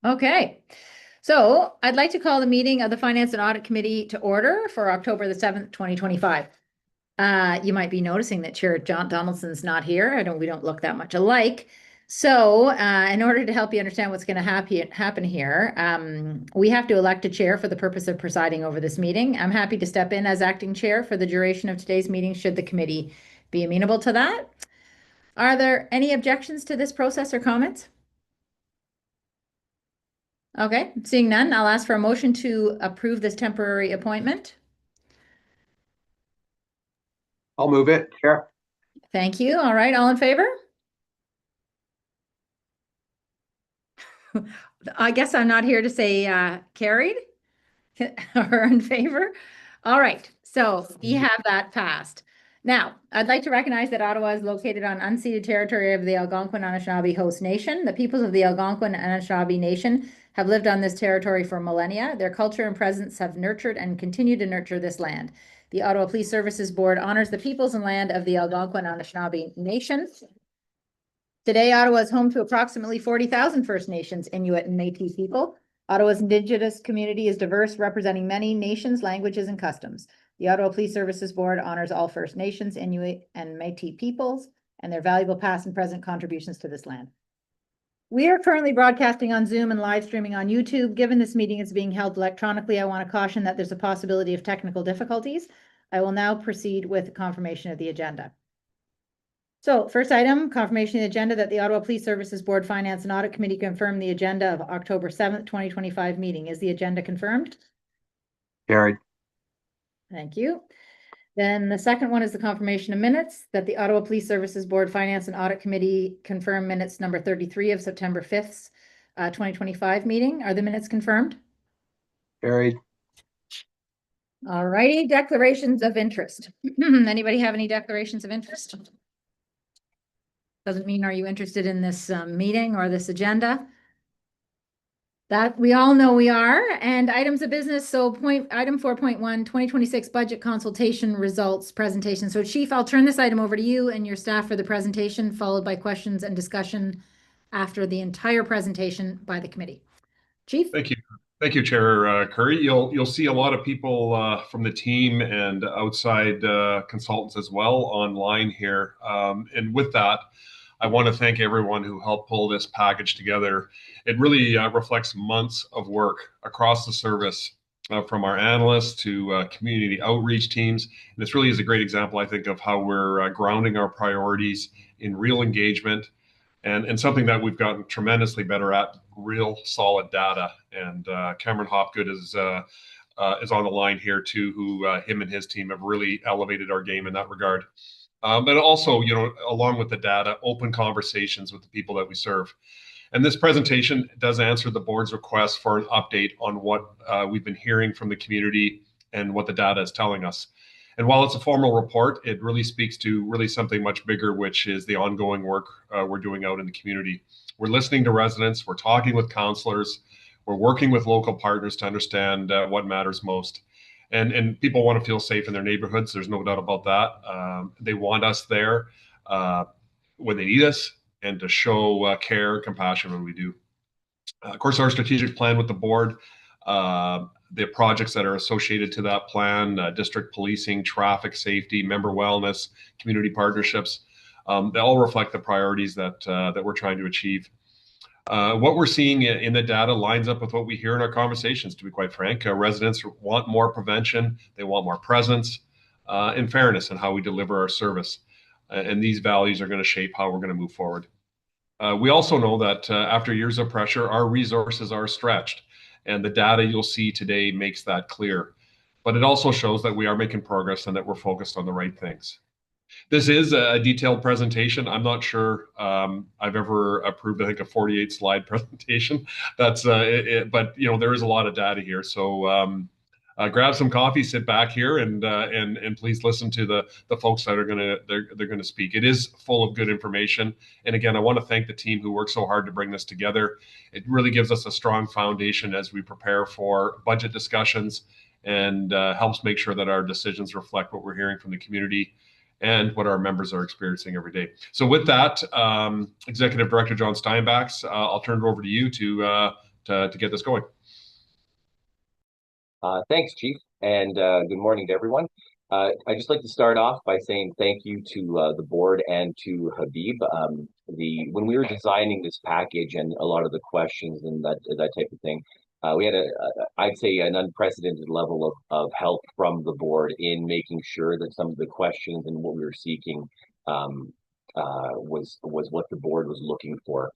Okay, so I'd like to call the meeting of the Finance and Audit Committee to order for October the 7th, 2025. You might be noticing that Chair John Donaldson's not here. We don't look that much alike. So in order to help you understand what's going to happen here, we have to elect a chair for the purpose of presiding over this meeting. I'm happy to step in as acting chair for the duration of today's meeting, should the committee be amenable to that. Are there any objections to this process or comments? Okay, seeing none, I'll ask for a motion to approve this temporary appointment. I'll move it, Chair. Thank you. All right, all in favor? I guess I'm not here to say carried or in favor. All right, so we have that passed. Now, I'd like to recognize that Ottawa is located on unceded territory of the Algonquin Anishinaabe Host Nation. The peoples of the Algonquin Anishinaabe Nation have lived on this territory for millennia. Their culture and presence have nurtured and continue to nurture this land. The Ottawa Police Services Board honors the peoples and land of the Algonquin Anishinaabe Nation. Today, Ottawa is home to approximately 40,000 First Nations, Inuit, and Métis people. Ottawa's Indigenous community is diverse, representing many nations, languages, and customs. The Ottawa Police Services Board honors all First Nations, Inuit, and Métis peoples and their valuable past and present contributions to this land. We are currently broadcasting on Zoom and live streaming on YouTube. Given this meeting is being held electronically, I want to caution that there's a possibility of technical difficulties. I will now proceed with confirmation of the agenda. So first item, confirmation of the agenda that the Ottawa Police Services Board Finance and Audit Committee confirmed the agenda of October 7th, 2025 meeting. Is the agenda confirmed? Carried. Thank you. Then the second one is the confirmation of minutes that the Ottawa Police Services Board Finance and Audit Committee confirmed minutes number 33 of September 5th, 2025 meeting. Are the minutes confirmed? Carried. All righty, declarations of interest. Anybody have any declarations of interest? Doesn't mean are you interested in this meeting or this agenda? That we all know we are. And items of business. So item 4.1, 2026 budget consultation results presentation. So Chief, I'll turn this item over to you and your staff for the presentation, followed by questions and discussion after the entire presentation by the committee. Chief? Thank you. Thank you, Chair Curry. You'll see a lot of people from the team and outside consultants as well online here. And with that, I want to thank everyone who helped pull this package together. It really reflects months of work across the service, from our analysts to community outreach teams. And this really is a great example, I think, of how we're grounding our priorities in real engagement and something that we've gotten tremendously better at, real solid data. And Cameron Hopgood is on the line here too, who him and his team have really elevated our game in that regard. But also, along with the data, open conversations with the people that we serve. And this presentation does answer the board's request for an update on what we've been hearing from the community and what the data is telling us. And while it's a formal report, it really speaks to really something much bigger, which is the ongoing work we're doing out in the community. We're listening to residents, we're talking with counselors, we're working with local partners to understand what matters most. And people want to feel safe in their neighborhoods. There's no doubt about that. They want us there when they need us and to show care and compassion when we do. Of course, our strategic plan with the board, the projects that are associated to that plan, district policing, traffic safety, member wellness, community partnerships, they all reflect the priorities that we're trying to achieve. What we're seeing in the data lines up with what we hear in our conversations, to be quite frank. Residents want more prevention, they want more presence, and fairness in how we deliver our service. And these values are going to shape how we're going to move forward. We also know that after years of pressure, our resources are stretched, and the data you'll see today makes that clear. But it also shows that we are making progress and that we're focused on the right things. This is a detailed presentation. I'm not sure I've ever approved, I think, a 48-slide presentation. That's but there is a lot of data here. So grab some coffee, sit back here, and please listen to the folks that are gonna speak. It is full of good information. And again, I want to thank the team who worked so hard to bring this together. It really gives us a strong foundation as we prepare for budget discussions and helps make sure that our decisions reflect what we're hearing from the community and what our members are experiencing every day. So with that, Executive Director John Steinbachs, I'll turn it over to you to to get this going. Thanks, Chief, and good morning to everyone. I'd just like to start off by saying thank you to the board and to Habib. When we were designing this package and a lot of the questions and that type of thing, we had I'd say an unprecedented level of help from the board in making sure that some of the questions and what we were seeking was what the board was looking for.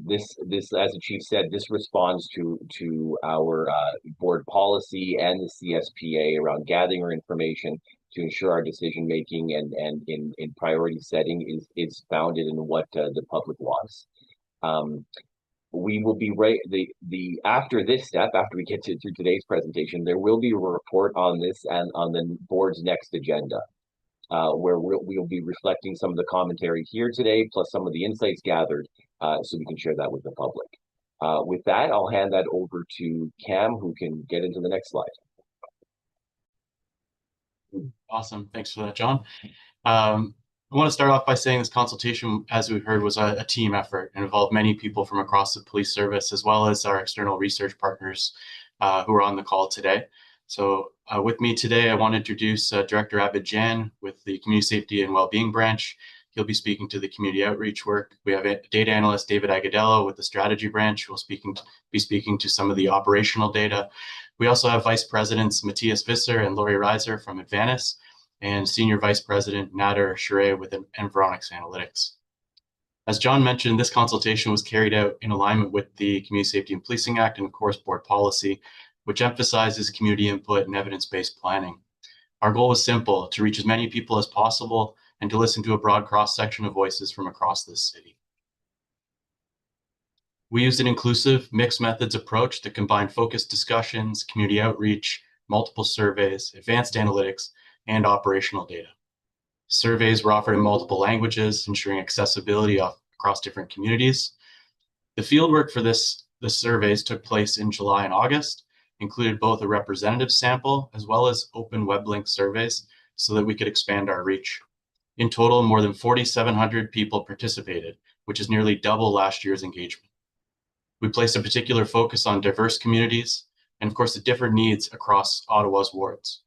This, as the chief said, this responds to our board policy and the CSPA around gathering our information to ensure our decision making and in priority setting is founded in what the public wants. We will be after this step, after we get through today's presentation, there will be a report on this and on the board's next agenda. Where we'll be reflecting some of the commentary here today, plus some of the insights gathered, so we can share that with the public. With that, I'll hand that over to Cam, who can get into the next slide. Awesome. Thanks for that, John. I want to start off by saying this consultation, as we've heard, was a team effort and involved many people from across the police service, as well as our external research partners who are on the call today. So with me today, I want to introduce Director Abid Jan with the Community Safety and Wellbeing Branch. He'll be speaking to the community outreach work. We have data analyst David Agadello with the Strategy Branch, who will be speaking to some of the operational data. We also have Vice Presidents Matthias Visser and Lori Reiser from Advanis, and Senior Vice President Nader Sheree with Environics Analytics. As John mentioned, this consultation was carried out in alignment with the Community Safety and Policing Act and, of course, board policy, which emphasizes community input and evidence-based planning. Our goal was simple: to reach as many people as possible and to listen to a broad cross-section of voices from across this city. We used an inclusive, mixed methods approach that combined focused discussions, community outreach, multiple surveys, advanced analytics, and operational data. Surveys were offered in multiple languages, ensuring accessibility across different communities. The fieldwork for the surveys took place in July and August, included both a representative sample as well as open web link surveys so that we could expand our reach. In total, more than 4,700 people participated, which is nearly double last year's engagement. We placed a particular focus on diverse communities and, of course, the different needs across Ottawa's wards.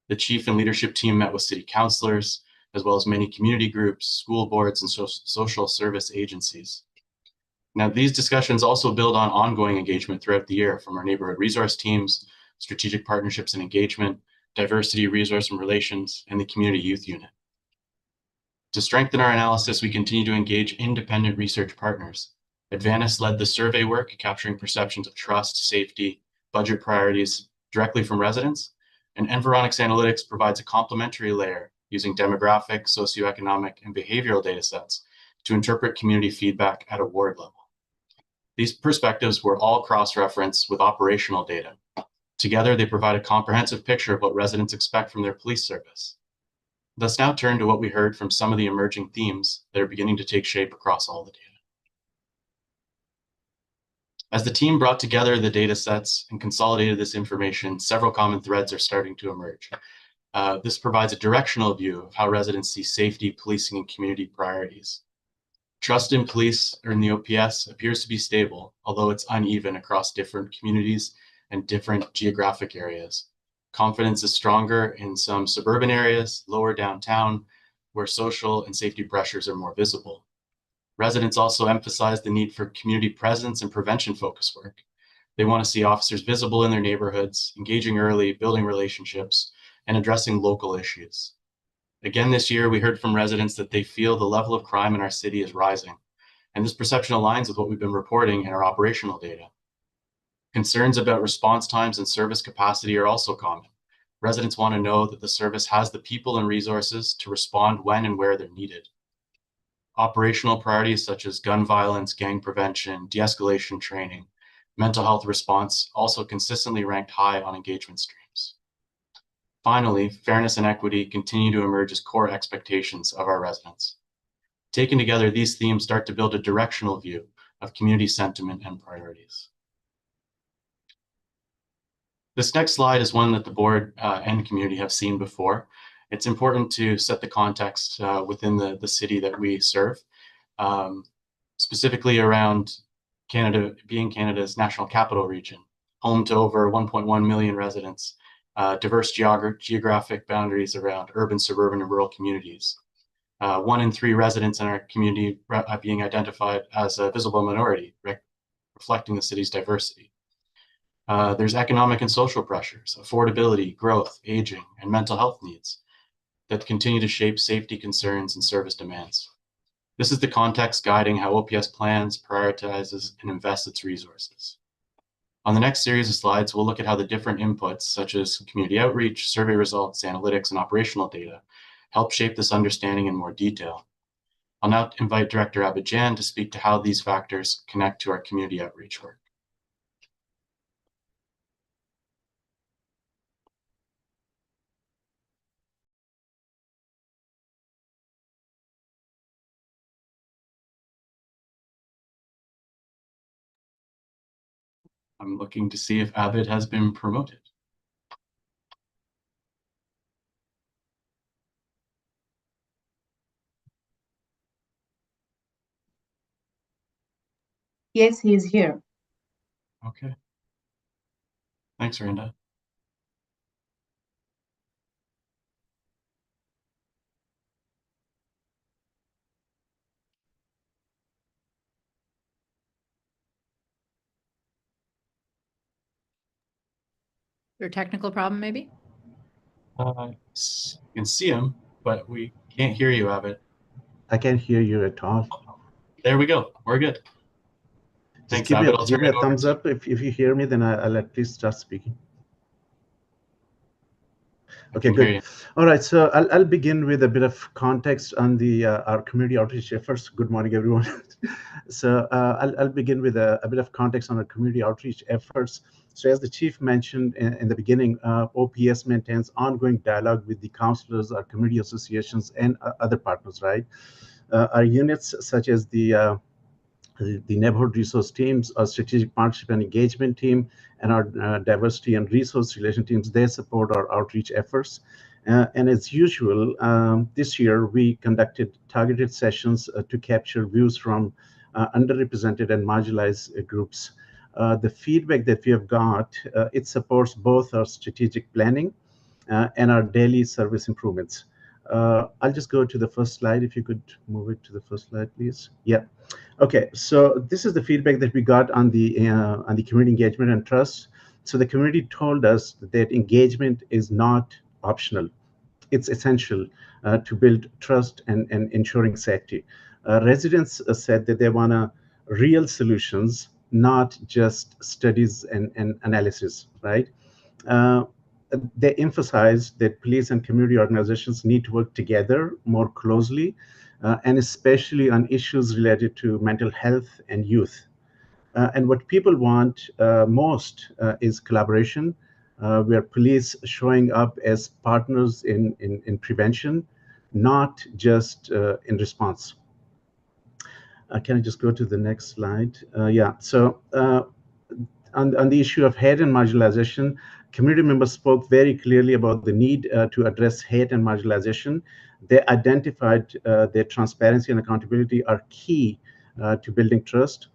The chief and leadership team met with city councillors, as well as many community groups, school boards, and social service agencies. Now, these discussions also build on ongoing engagement throughout the year from our neighborhood resource teams, strategic partnerships and engagement, diversity, resource and relations, and the community youth unit. To strengthen our analysis, we continue to engage independent research partners. Advanis led the survey work, capturing perceptions of trust, safety, budget priorities directly from residents, and Environics Analytics provides a complementary layer using demographic, socioeconomic, and behavioral data sets to interpret community feedback at a ward level. These perspectives were all cross-referenced with operational data. Together, they provide a comprehensive picture of what residents expect from their police service. Let's now turn to what we heard from some of the emerging themes that are beginning to take shape across all the data. As the team brought together the data sets and consolidated this information, several common threads are starting to emerge. This provides a directional view of how residents see safety, policing, and community priorities. Trust in police or in the OPS appears to be stable, although it's uneven across different communities and different geographic areas. Confidence is stronger in some suburban areas, lower downtown, where social and safety pressures are more visible. Residents also emphasize the need for community presence and prevention-focused work. They want to see officers visible in their neighborhoods, engaging early, building relationships, and addressing local issues. Again, this year, we heard from residents that they feel the level of crime in our city is rising, and this perception aligns with what we've been reporting in our operational data. Concerns about response times and service capacity are also common. Residents want to know that the service has the people and resources to respond when and where they're needed. Operational priorities such as gun violence, gang prevention, de-escalation training, mental health response also consistently ranked high on engagement streams. Finally, fairness and equity continue to emerge as core expectations of our residents. Taken together, these themes start to build a directional view of community sentiment and priorities. This next slide is one that the board and community have seen before. It's important to set the context within the city that we serve, specifically around Canada being Canada's national capital region, home to over 1.1 million residents, diverse geographic boundaries around urban, suburban, and rural communities. 1 in 3 residents in our community being identified as a visible minority, reflecting the city's diversity. There's economic and social pressures, affordability, growth, aging, and mental health needs that continue to shape safety concerns and service demands. This is the context guiding how OPS plans, prioritizes, and invests its resources. On the next series of slides, we'll look at how the different inputs, such as community outreach, survey results, analytics, and operational data, help shape this understanding in more detail. I'll now invite Director Abidjan to speak to how these factors connect to our community outreach work. I'm looking to see if Abid has been promoted. Yes, he is here. Okay. Thanks, Rinda. Your technical problem, maybe? You can see him, but we can't hear you, Abid. I can't hear you at all. There we go. We're good. Just Thanks, give me, Abid. I'll give turn me a it over thumbs to up if you hear me, then I'll at least start speaking. Okay, can hear good. you. All right, so I'll begin with a bit of context on the our community outreach efforts. Good morning, everyone. So I'll begin with a bit of context on our community outreach efforts. So as the chief mentioned in the beginning, OPS maintains ongoing dialogue with the councillors, our community associations, and other partners, right? Our units such as the neighborhood resource teams, our strategic partnership and engagement team, and our diversity and resource relation teams, they support our outreach efforts. And as usual, this year we conducted targeted sessions to capture views from underrepresented and marginalized groups. The feedback that we have got, it supports both our strategic planning and our daily service improvements. I'll just go to the first slide. If you could move it to the first slide, please. Yeah. Okay. So this is the feedback that we got on the community engagement and trust. So the community told us that engagement is not optional; it's essential to build trust and ensuring safety. Residents said that they want real solutions, not just studies and analysis. Right. They emphasize that police and community organizations need to work together more closely, and especially on issues related to mental health and youth. And what people want most is collaboration, where police showing up as partners in prevention, not just in response. Can I just go to the next slide? Yeah. So on the issue of hate and marginalization, community members spoke very clearly about the need to address hate and marginalization. They identified that transparency and accountability are key to building trust.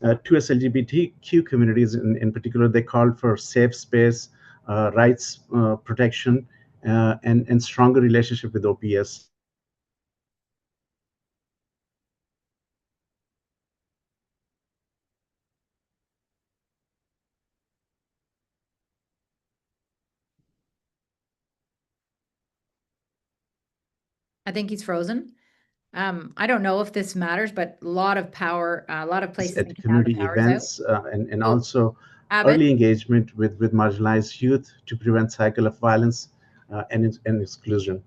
To LGBTQ communities in particular, they called for safe space, rights protection, and stronger relationship with OPS. I think he's frozen. I don't know if this matters, but a lot of power, a lot of places At in Canada, community the power is out. events and So, also Abid, early engagement with marginalized youth to prevent cycle of violence and exclusion.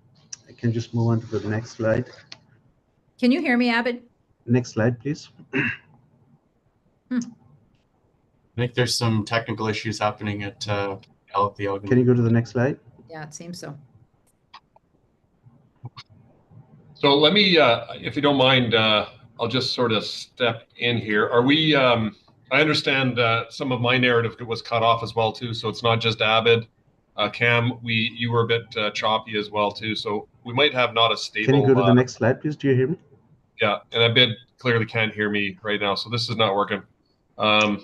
I can just move on to the next slide. can you hear me, Abid? Next slide, please. I think there's some technical issues happening at the Can you go to the next slide? Yeah, it seems so. So let me, if you don't mind, I'll just sort of step in here. Are we, I understand some of my narrative was cut off as well too, so it's not just Abid. Cam, you were a bit choppy as well too, so we might have not a stable. Can you go to the next slide, please? Do you hear me? Yeah, and Abid clearly can't hear me right now, so this is not working. Can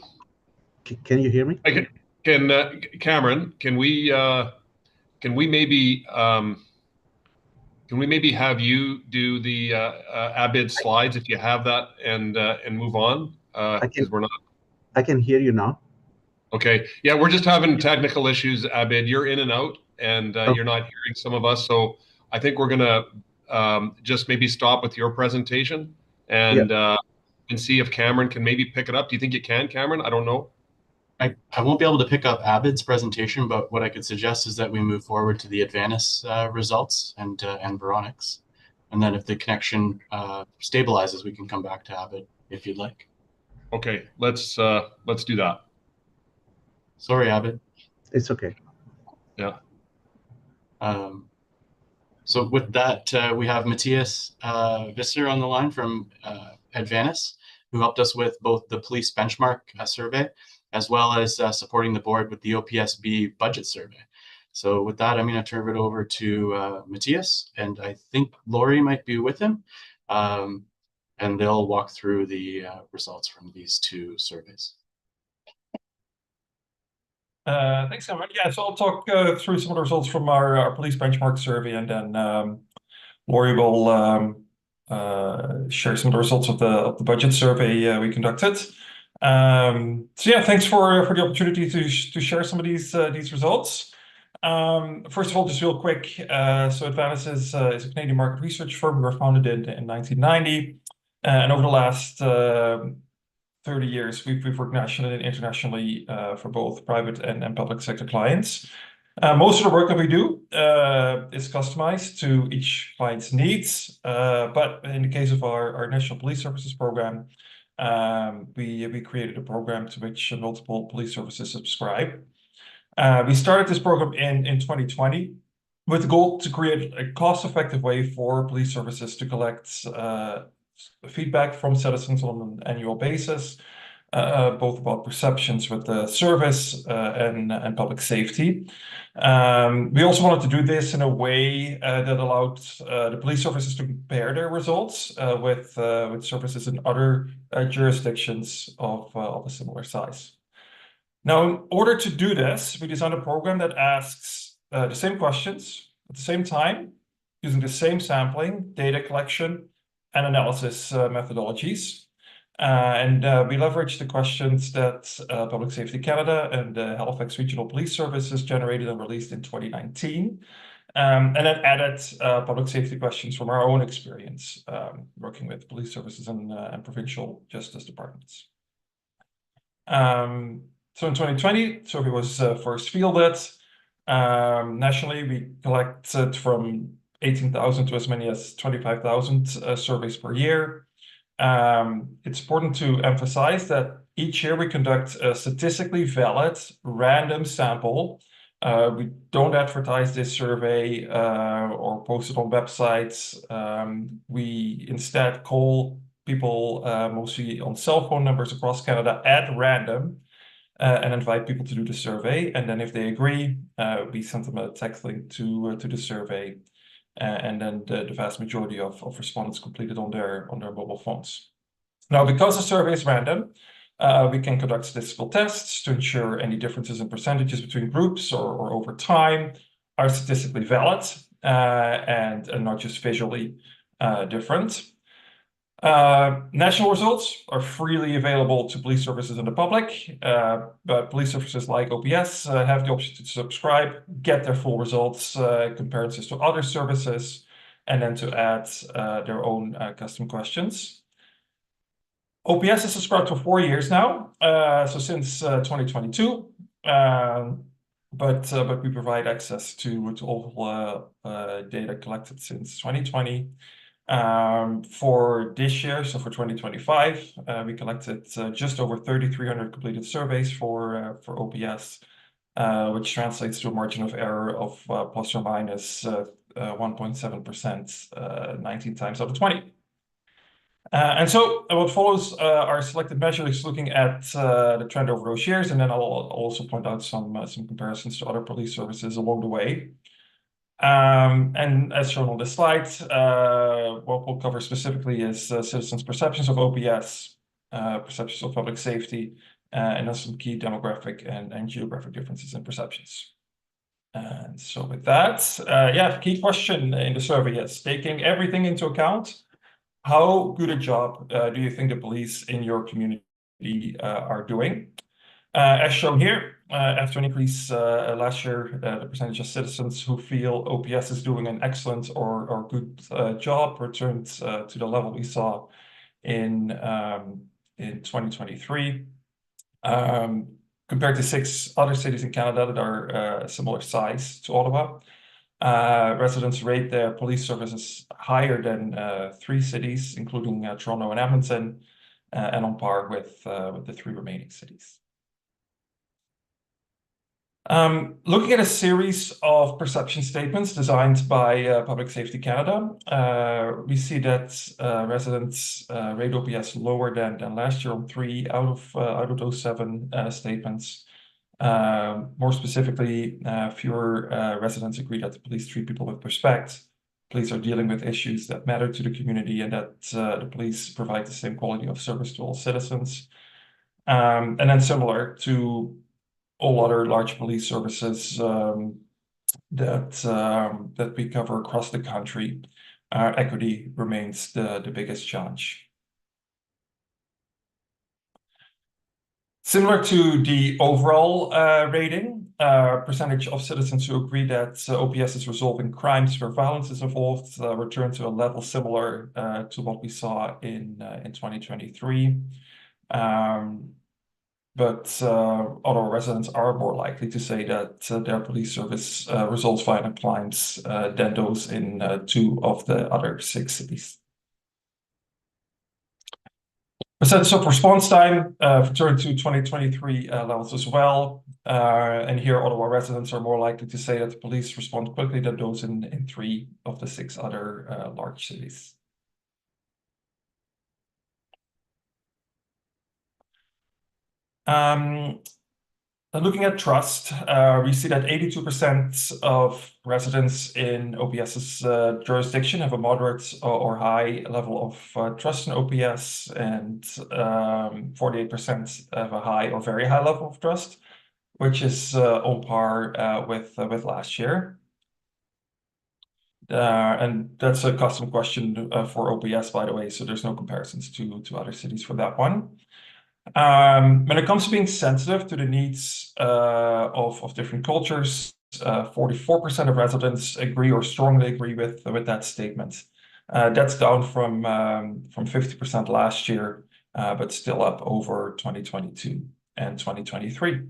you hear me? Cameron, can we maybe have you do the ABID slides if you have that and move on? Because we're not. I can hear you now. Okay. Yeah, we're just having technical issues, Abid. You're in and out, and you're not hearing some of us. So I think we're gonna just maybe stop with your presentation and see if Cameron can maybe pick it up. Do you think you can, Cameron? I don't know. I won't be able to pick up Abid's presentation, but what I could suggest is that we move forward to the Advantis results and Veronic's. And then if the connection stabilizes, we can come back to Abid if you'd like. Okay, let's do that. Sorry, Abid. It's okay. Yeah. So with that, we have Matthias Visser on the line from Advantis, who helped us with both the police benchmark survey, as well as supporting the board with the OPSB budget survey. So with that, I'm going to turn it over to Matthias, and I think Lori might be with him, and they'll walk through the results from these two surveys. Thanks, Cameron. Yeah, so I'll talk through some of the results from our police benchmark survey, and then Lori will share some of the results of the budget survey we conducted. So yeah, thanks for the opportunity to share some of these results. First of all, just real quick, so Advantis is a Canadian market research firm. We were founded in 1990, and over the last 30 years, we've worked nationally and internationally for both private and public sector clients. Most of the work that we do is customized to each client's needs, but in the case of our National Police Services program, we created a program to which multiple police services subscribe. We started this program in 2020 with the goal to create a cost-effective way for police services to collect feedback from citizens on an annual basis, both about perceptions with the service and public safety. We also wanted to do this in a way that allowed the police services to compare their results with services in other jurisdictions of a similar size. Now, in order to do this, we designed a program that asks the same questions at the same time, using the same sampling, data collection, and analysis methodologies. We leveraged the questions that Public Safety Canada and Halifax Regional Police Services generated and released in 2019. And then added public safety questions from our own experience working with police services and provincial justice departments. So in 2020, survey was first fielded. Nationally, we collected from 18,000 to as many as 25,000 surveys per year. It's important to emphasize that each year we conduct a statistically valid random sample. We don't advertise this survey or post it on websites. We instead call people mostly on cell phone numbers across Canada at random and invite people to do the survey. And then if they agree, we send them a text link to the survey. And then the vast majority of respondents completed on their mobile phones. Now, because the survey is random, we can conduct statistical tests to ensure any differences in percentages between groups or over time are statistically valid and not just visually different. National results are freely available to police services and the public, but police services like OPS have the option to subscribe, get their full results, comparisons to other services, and then to add their own custom questions. OPS is subscribed for 4 years now, so since 2022, but we provide access to all data collected since 2020. For this year, so for 2025, we collected just over 3,300 completed surveys for OPS, which translates to a margin of error of plus or minus 1.7%, 19 times out of 20. And so what follows are selected measures looking at the trend over those years, and then I'll also point out some comparisons to other police services along the way. And as shown on this slide, what we'll cover specifically is citizens' perceptions of OPS, perceptions of public safety, and then some key demographic and geographic differences in perceptions. And so with that, yeah, key question in the survey is, taking everything into account, how good a job do you think the police in your community are doing? As shown here, after an increase last year, the percentage of citizens who feel OPS is doing an excellent or good job returned to the level we saw in 2023. Compared to 6 other cities in Canada that are a similar size to Ottawa, residents rate their police services higher than 3 cities, including Toronto and Edmonton, and on par with the 3 remaining cities. Looking at a series of perception statements designed by Public Safety Canada, we see that residents rate OPS lower than last year on 3 out of those 7 statements. More specifically, fewer residents agree that the police treat people with respect. Police are dealing with issues that matter to the community, and that the police provide the same quality of service to all citizens. And then similar to all other large police services that we cover across the country, equity remains the biggest challenge. Similar to the overall rating, percentage of citizens who agree that OPS is resolving crimes where violence is involved returned to a level similar to what we saw in 2023. But Ottawa residents are more likely to say that their police service resolves violent crimes than those in 2 of the other 6 cities. Percentage of response time returned to 2023 levels as well. And here Ottawa residents are more likely to say that the police respond quickly than those in 3 of the 6 other large cities. Looking at trust, we see that 82% of residents in OPS's jurisdiction have a moderate or high level of trust in OPS, and 48% have a high or very high level of trust, which is on par with last year. And that's a custom question for OPS, by the way, so there's no comparisons to other cities for that one. When it comes to being sensitive to the needs of different cultures, 44% of residents agree or strongly agree with that statement. That's down from 50% last year, but still up over 2022 and 2023.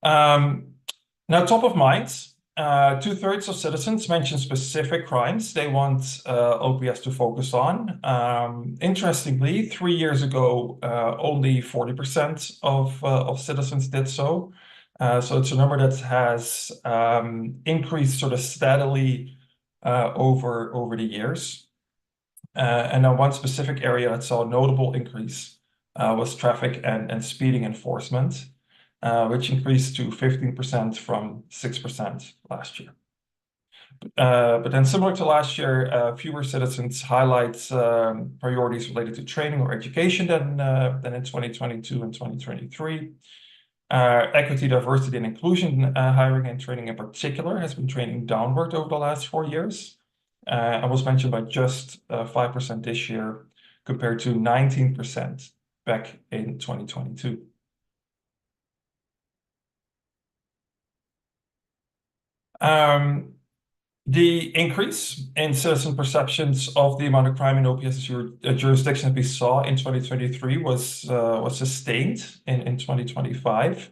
Now, top of mind, 2/3 of citizens mention specific crimes they want OPS to focus on. Interestingly, 3 years ago, only 40% of citizens did so. So it's a number that has increased sort of steadily over the years. And then one specific area that saw a notable increase was traffic and speeding enforcement, which increased to 15% from 6% last year. But then similar to last year, fewer citizens highlight priorities related to training or education than in 2022 and 2023. Equity, diversity, and inclusion hiring and training in particular has been trending downward over the last 4 years, and was mentioned by just 5% this year compared to 19% back in 2022. The increase in citizen perceptions of the amount of crime in OPS's jurisdiction that we saw in 2023 was sustained in 2025.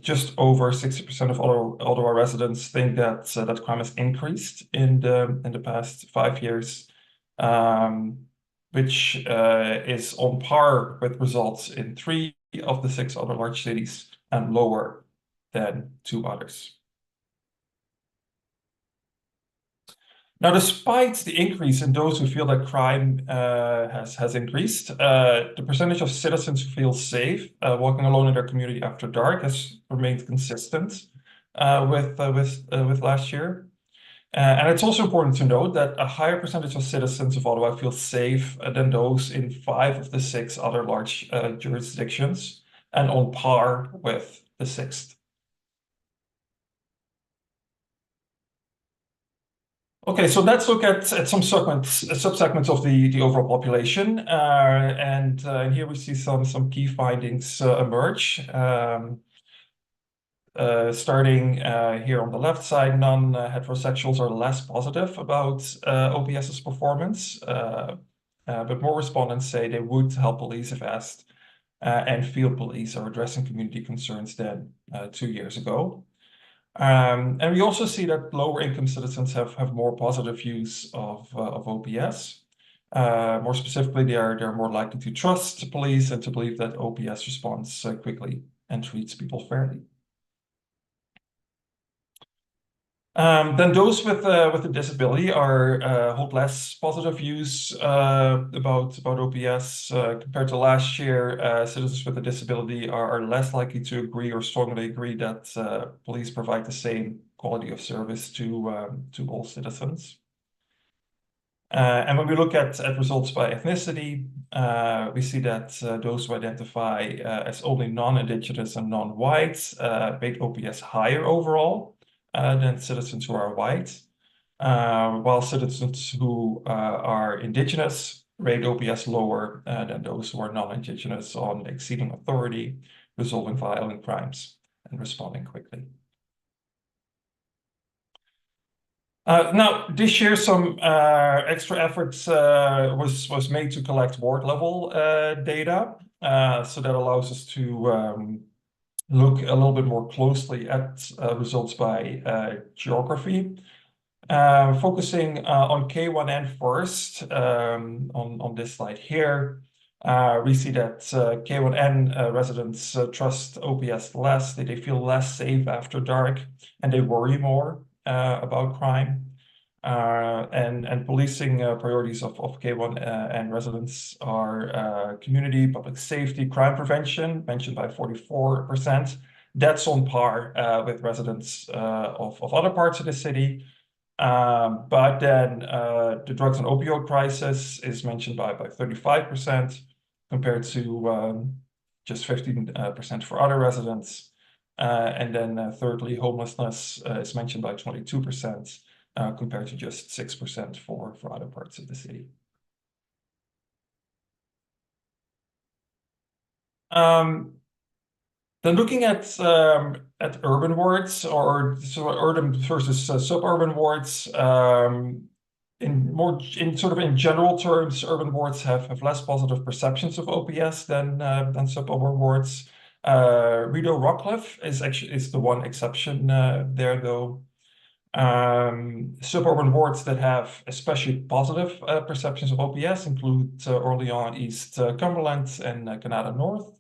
Just over 60% of Ottawa residents think that crime has increased in the past 5 years, which is on par with results in 3 of the 6 other large cities and lower than 2 others. Now, despite the increase in those who feel that crime has increased, the percentage of citizens who feel safe walking alone in their community after dark has remained consistent with last year. And it's also important to note that a higher percentage of citizens of Ottawa feel safe than those in 5 of the 6 other large jurisdictions, and on par with the 6th. Okay, so let's look at some subsegments of the overall population, and here we see some key findings emerge. Starting here on the left side, non-heterosexuals are less positive about OPS's performance, but more respondents say they would help police if asked, and feel police are addressing community concerns than 2 years ago. And we also see that lower income citizens have more positive views of OPS. More specifically, they are more likely to trust police and to believe that OPS responds quickly and treats people fairly. Then those with a disability hold less positive views about OPS compared to last year. Citizens with a disability are less likely to agree or strongly agree that police provide the same quality of service to all citizens. And when we look at results by ethnicity, we see that those who identify as only non-Indigenous and non-white rate OPS higher overall than citizens who are white, while citizens who are Indigenous rate OPS lower than those who are non-Indigenous on exceeding authority, resolving violent crimes, and responding quickly. Now, this year, some extra efforts was made to collect ward level data, so that allows us to look a little bit more closely at results by geography. Focusing on K1N first, on this slide here, we see that K1N residents trust OPS less, they feel less safe after dark, and they worry more about crime. And policing priorities of K1N residents are community, public safety, crime prevention, mentioned by 44%. That's on par with residents of other parts of the city. But then the drugs and opioid crisis is mentioned by 35% compared to just 15% for other residents. And then thirdly, homelessness is mentioned by 22%. Compared to just 6% for other parts of the city. Then looking at urban wards, or so urban versus suburban wards, in general terms, urban wards have less positive perceptions of OPS than suburban wards. Rideau Rockcliffe is the one exception there, though. Suburban wards that have especially positive perceptions of OPS include Orleans East Cumberland and Canada North.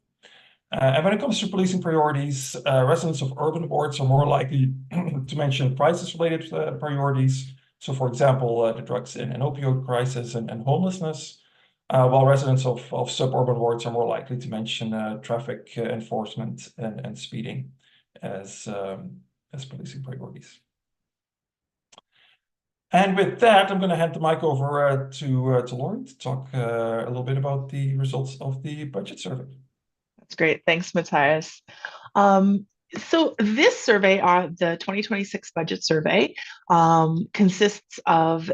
And when it comes to policing priorities, residents of urban wards are more likely to mention crisis-related priorities. So, for example, the drugs and opioid crisis and homelessness, while residents of suburban wards are more likely to mention traffic enforcement and speeding as policing priorities. And with that, I'm going to hand the mic over to Lauren to talk a little bit about the results of the budget survey. That's great. Thanks, Matthias. So this survey, the 2026 budget survey, consists of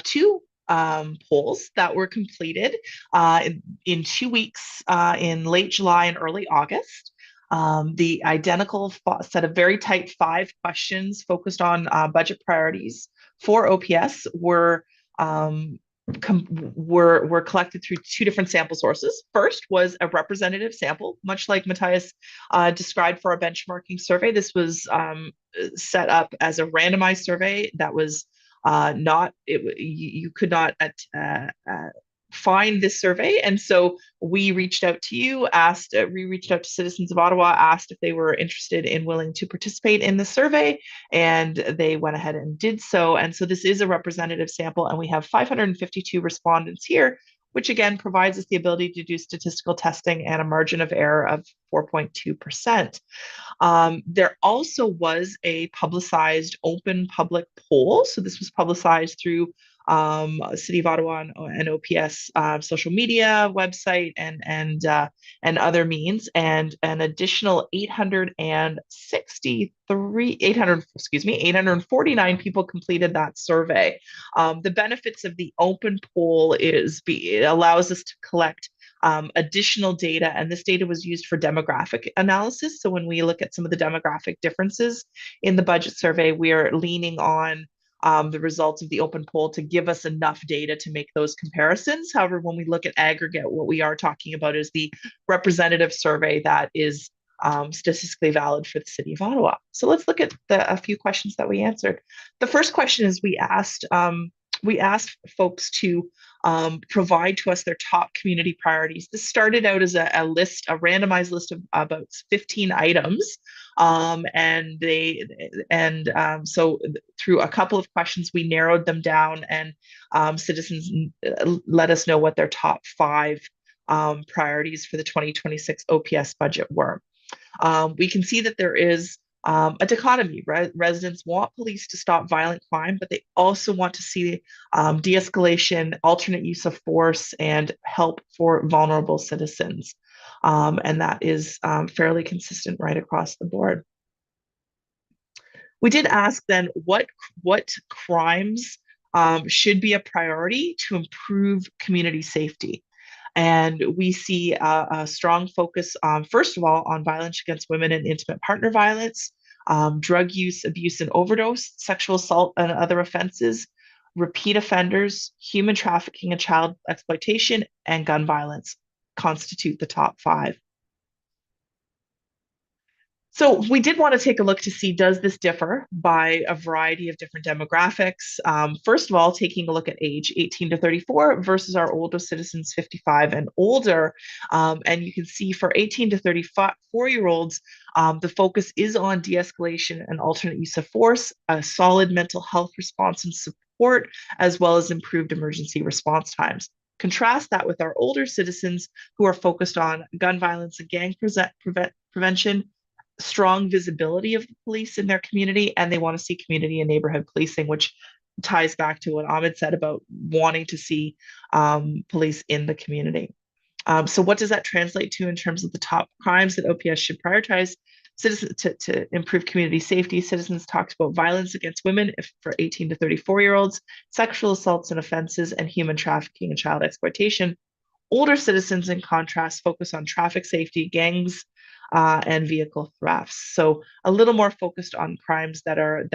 two polls that were completed in 2 weeks in late July and early August. The identical set of very tight 5 questions focused on budget priorities for OPS were collected through 2 different sample sources. First was a representative sample, much like Matthias described for our benchmarking survey. This was set up as a randomized survey that was you could not find this survey, and so we reached out to you, we reached out to citizens of Ottawa, asked if they were interested and willing to participate in the survey, and they went ahead and did so. And so this is a representative sample, and we have 552 respondents here which again provides us the ability to do statistical testing and a margin of error of 4.2%. There also was a publicized open public poll. So this was publicized through City of Ottawa and OPS social media website and other means, and an additional 849 people completed that survey. The benefits of the open poll is it allows us to collect additional data, and this data was used for demographic analysis. So when we look at some of the demographic differences in the budget survey, we are leaning on the results of the open poll to give us enough data to make those comparisons. However, when we look at aggregate, what we are talking about is the representative survey that is statistically valid for the City of Ottawa. So let's look at a few questions that we answered. The first question is we asked folks to provide to us their top community priorities. This started out as a randomized list of about 15 items. So through a couple of questions, we narrowed them down, and citizens let us know what their top 5 priorities for the 2026 OPS budget were. We can see that there is a dichotomy. Residents want police to stop violent crime, but they also want to see de-escalation, alternate use of force, and help for vulnerable citizens. And that is fairly consistent right across the board. We did ask then what crimes should be a priority to improve community safety. And we see a strong focus, first of all, on violence against women and intimate partner violence, drug use, abuse, and overdose, sexual assault and other offenses, repeat offenders, human trafficking and child exploitation, and gun violence constitute the top 5. So we did want to take a look to see, does this differ by a variety of different demographics? First of all, taking a look at age 18 to 34 versus our older citizens 55 and older. And you can see for 18 to 34-year-olds, the focus is on de-escalation and alternate use of force, a solid mental health response and support, as well as improved emergency response times. Contrast that with our older citizens who are focused on gun violence and gang prevention, strong visibility of the police in their community, and they want to see community and neighborhood policing, which ties back to what Ahmed said about wanting to see police in the community. So what does that translate to in terms of the top crimes that OPS should prioritize? Citizens to improve community safety. Citizens talked about violence against women for 18 to 34-year-olds, sexual assaults and offenses, and human trafficking and child exploitation. Older citizens, in contrast, focus on traffic safety, gangs, and vehicle thefts. So a little more focused on crimes that are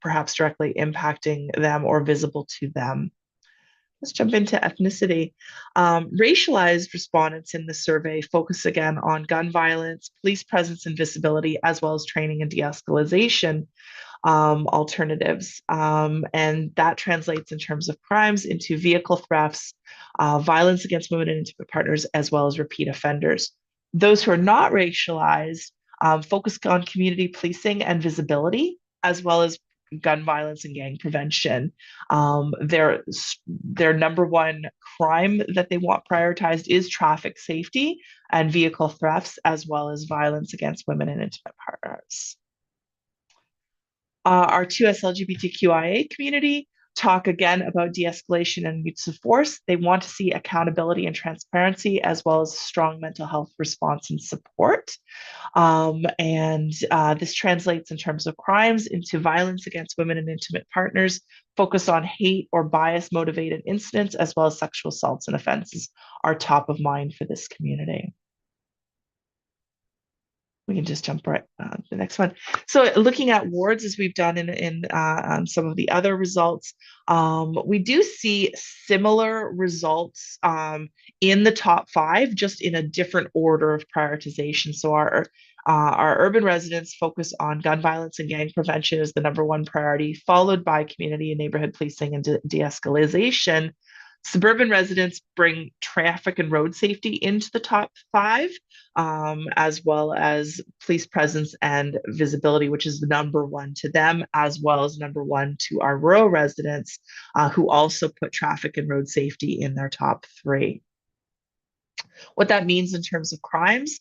perhaps directly impacting them or visible to them. Let's jump into ethnicity. Racialized respondents in the survey focus again on gun violence, police presence and visibility, as well as training and de-escalation alternatives. And that translates in terms of crimes into vehicle thefts, violence against women and intimate partners, as well as repeat offenders. Those who are not racialized focus on community policing and visibility, as well as gun violence and gang prevention. Their number one crime that they want prioritized is traffic safety and vehicle thefts, as well as violence against women and intimate partners. Our 2S LGBTQIA community talk again about de-escalation and use of force. They want to see accountability and transparency, as well as strong mental health response and support. This translates in terms of crimes into violence against women and intimate partners, focus on hate or bias motivated incidents, as well as sexual assaults and offenses are top of mind for this community. We can just jump right to the next one. So looking at wards, as we've done in some of the other results, we do see similar results in the top 5, just in a different order of prioritization. So our urban residents focus on gun violence and gang prevention as the number 1 priority, followed by community and neighborhood policing and de-escalation. Suburban residents bring traffic and road safety into the top 5, as well as police presence and visibility, which is the number 1 to them, as well as number 1 to our rural residents, who also put traffic and road safety in their top 3. What that means in terms of crimes,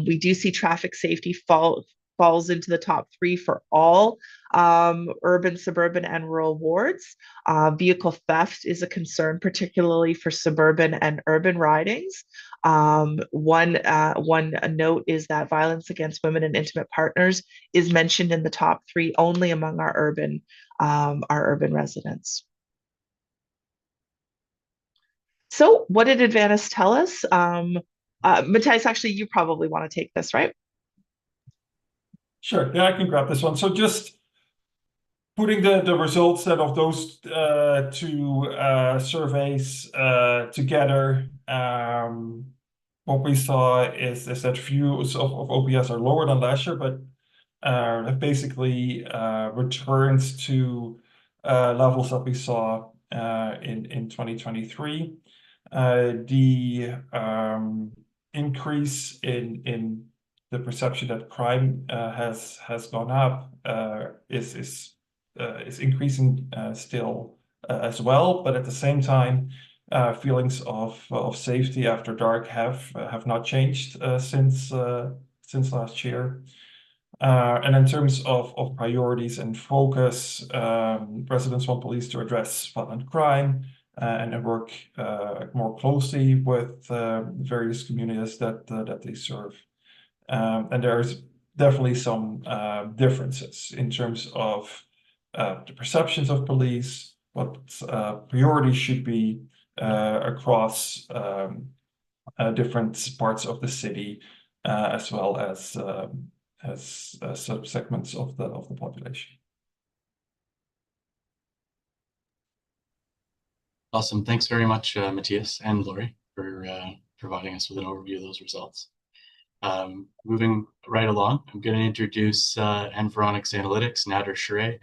we do see traffic safety falls into the top 3 for all urban, suburban, and rural wards. Vehicle theft is a concern, particularly for suburban and urban ridings. One note is that violence against women and intimate partners is mentioned in the top 3 only among our urban residents. So what did Advantis tell us? Matthias, actually, you probably want to take this, right? Sure. Yeah, I can grab this one. So just putting the results then of those 2 surveys together, what we saw is that views of OPS are lower than last year, but have basically returned to levels that we saw in 2023. The increase in the perception that crime has gone up is increasing still as well, but at the same time, feelings of safety after dark have not changed since last year. And in terms of priorities and focus, residents want police to address violent crime and work more closely with various communities that they serve. And there's definitely some differences in terms of the perceptions of police, what priorities should be across different parts of the city, as well as subsegments of the population. Awesome. Thanks very much, Matthias and Laurie, for providing us with an overview of those results. Moving right along, I'm going to introduce Environics Analytics, Nader Shrey,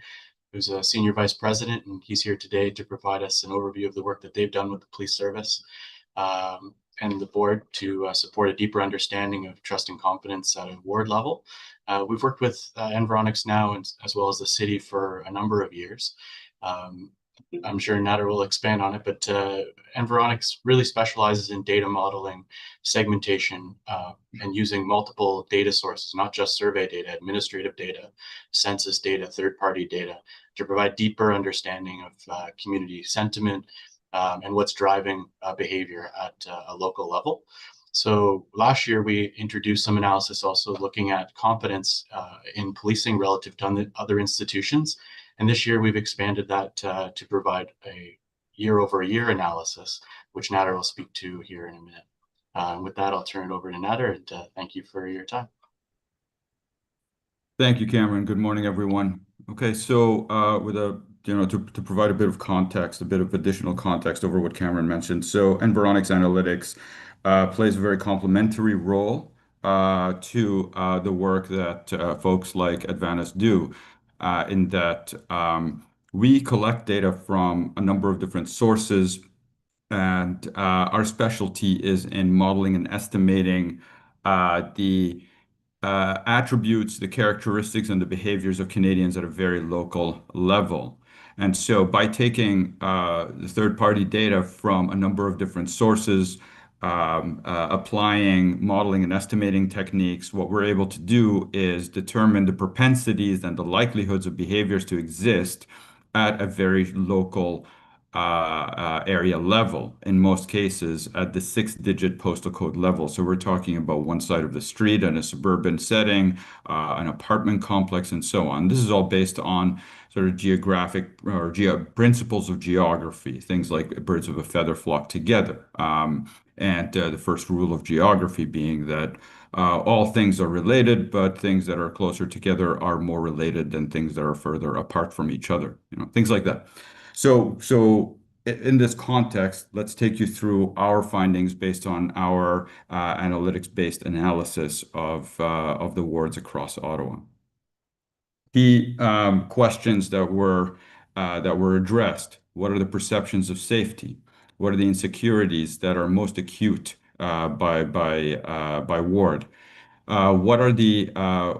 who's a Senior Vice President, and he's here today to provide us an overview of the work that they've done with the police service and the board to support a deeper understanding of trust and confidence at a ward level. We've worked with Environics now, as well as the city, for a number of years. I'm sure Nader will expand on it, but Environics really specializes in data modeling, segmentation, and using multiple data sources, not just survey data, administrative data, census data, third-party data, to provide deeper understanding of community sentiment and what's driving behavior at a local level. So last year, we introduced some analysis also looking at confidence in policing relative to other institutions. And this year, we've expanded that to provide a year-over-year analysis, which Nader will speak to here in a minute. With that, I'll turn it over to Nader, and thank you for your time. Thank you, Cameron. Good morning, everyone. Okay, so to provide a bit of context, a bit of additional context over what Cameron mentioned. So Environics Analytics plays a very complementary role to the work that folks like Advantis do, in that we collect data from a number of different sources, and our specialty is in modeling and estimating the attributes, the characteristics, and the behaviors of Canadians at a very local level. And so by taking the third-party data from a number of different sources, applying modeling and estimating techniques, what we're able to do is determine the propensities and the likelihoods of behaviors to exist at a very local area level, in most cases at the 6-digit postal code level. So we're talking about one side of the street in a suburban setting, an apartment complex, and so on. This is all based on sort of geographic or principles of geography, things like birds of a feather flock together. And the first rule of geography being that all things are related, but things that are closer together are more related than things that are further apart from each other, things like that. So in this context, let's take you through our findings based on our analytics-based analysis of the wards across Ottawa. The questions that were addressed: what are the perceptions of safety? What are the insecurities that are most acute by ward? What are the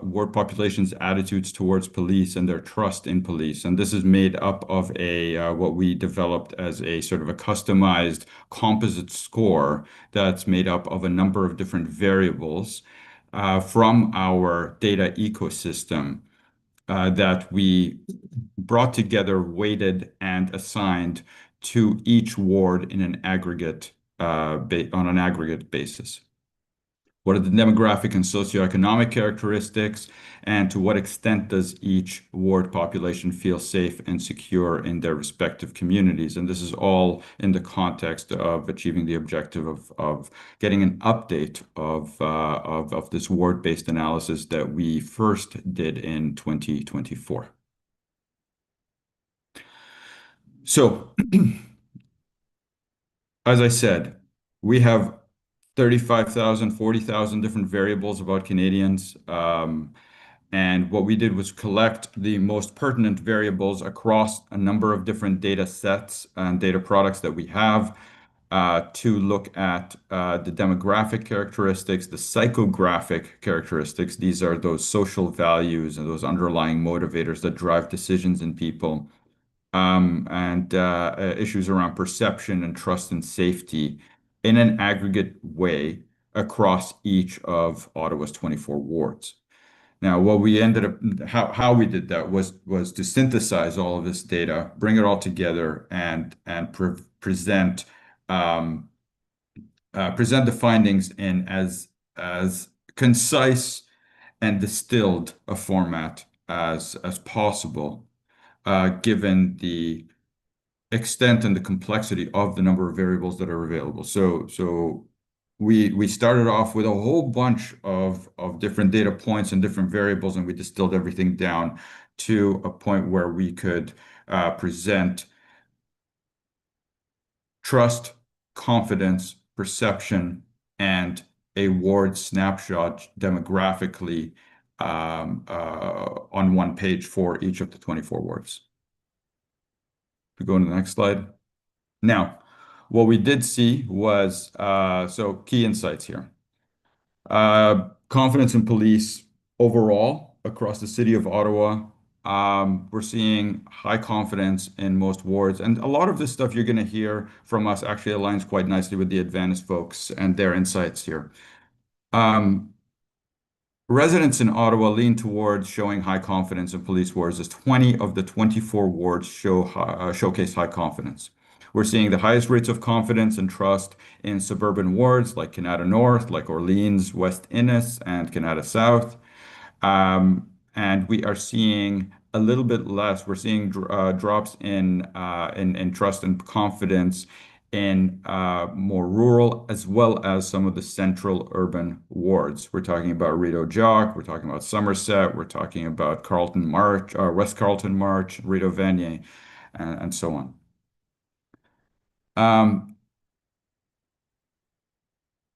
ward population's attitudes towards police and their trust in police? And this is made up of what we developed as a sort of a customized composite score that's made up of a number of different variables from our data ecosystem that we brought together, weighted, and assigned to each ward in an aggregate on an aggregate basis. What are the demographic and socioeconomic characteristics, and to what extent does each ward population feel safe and secure in their respective communities? And this is all in the context of achieving the objective of getting an update of this ward-based analysis that we first did in 2024. So, as I said, we have 35,000, 40,000 different variables about Canadians. And what we did was collect the most pertinent variables across a number of different data sets and data products that we have to look at the demographic characteristics, the psychographic characteristics. These are those social values and those underlying motivators that drive decisions in people, and issues around perception and trust and safety in an aggregate way across each of Ottawa's 24 wards. Now, what we ended up, how we did that was to synthesize all of this data, bring it all together, and present the findings in as concise and distilled a format as possible, given the extent and the complexity of the number of variables that are available. So we started off with a whole bunch of different data points and different variables, and we distilled everything down to a point where we could present trust, confidence, perception, and a ward snapshot demographically on one page for each of the 24 wards. We go to the next slide. Now, what we did see was, so key insights here. Confidence in police overall across the city of Ottawa. We're seeing high confidence in most wards. And a lot of this stuff you're going to hear from us actually aligns quite nicely with the Advantage folks and their insights here. Residents in Ottawa lean towards showing high confidence in police wards, as 20 of the 24 wards showcase high confidence. We're seeing the highest rates of confidence and trust in suburban wards like Canada North, like Orleans, West Innes, and Canada South. And we are seeing a little bit less. We're seeing drops in trust and confidence in more rural, as well as some of the central urban wards. We're talking about Rideau Jock, we're talking about Somerset, we're talking about Carlton March, West Carlton March, Rideau Vanier, and so on.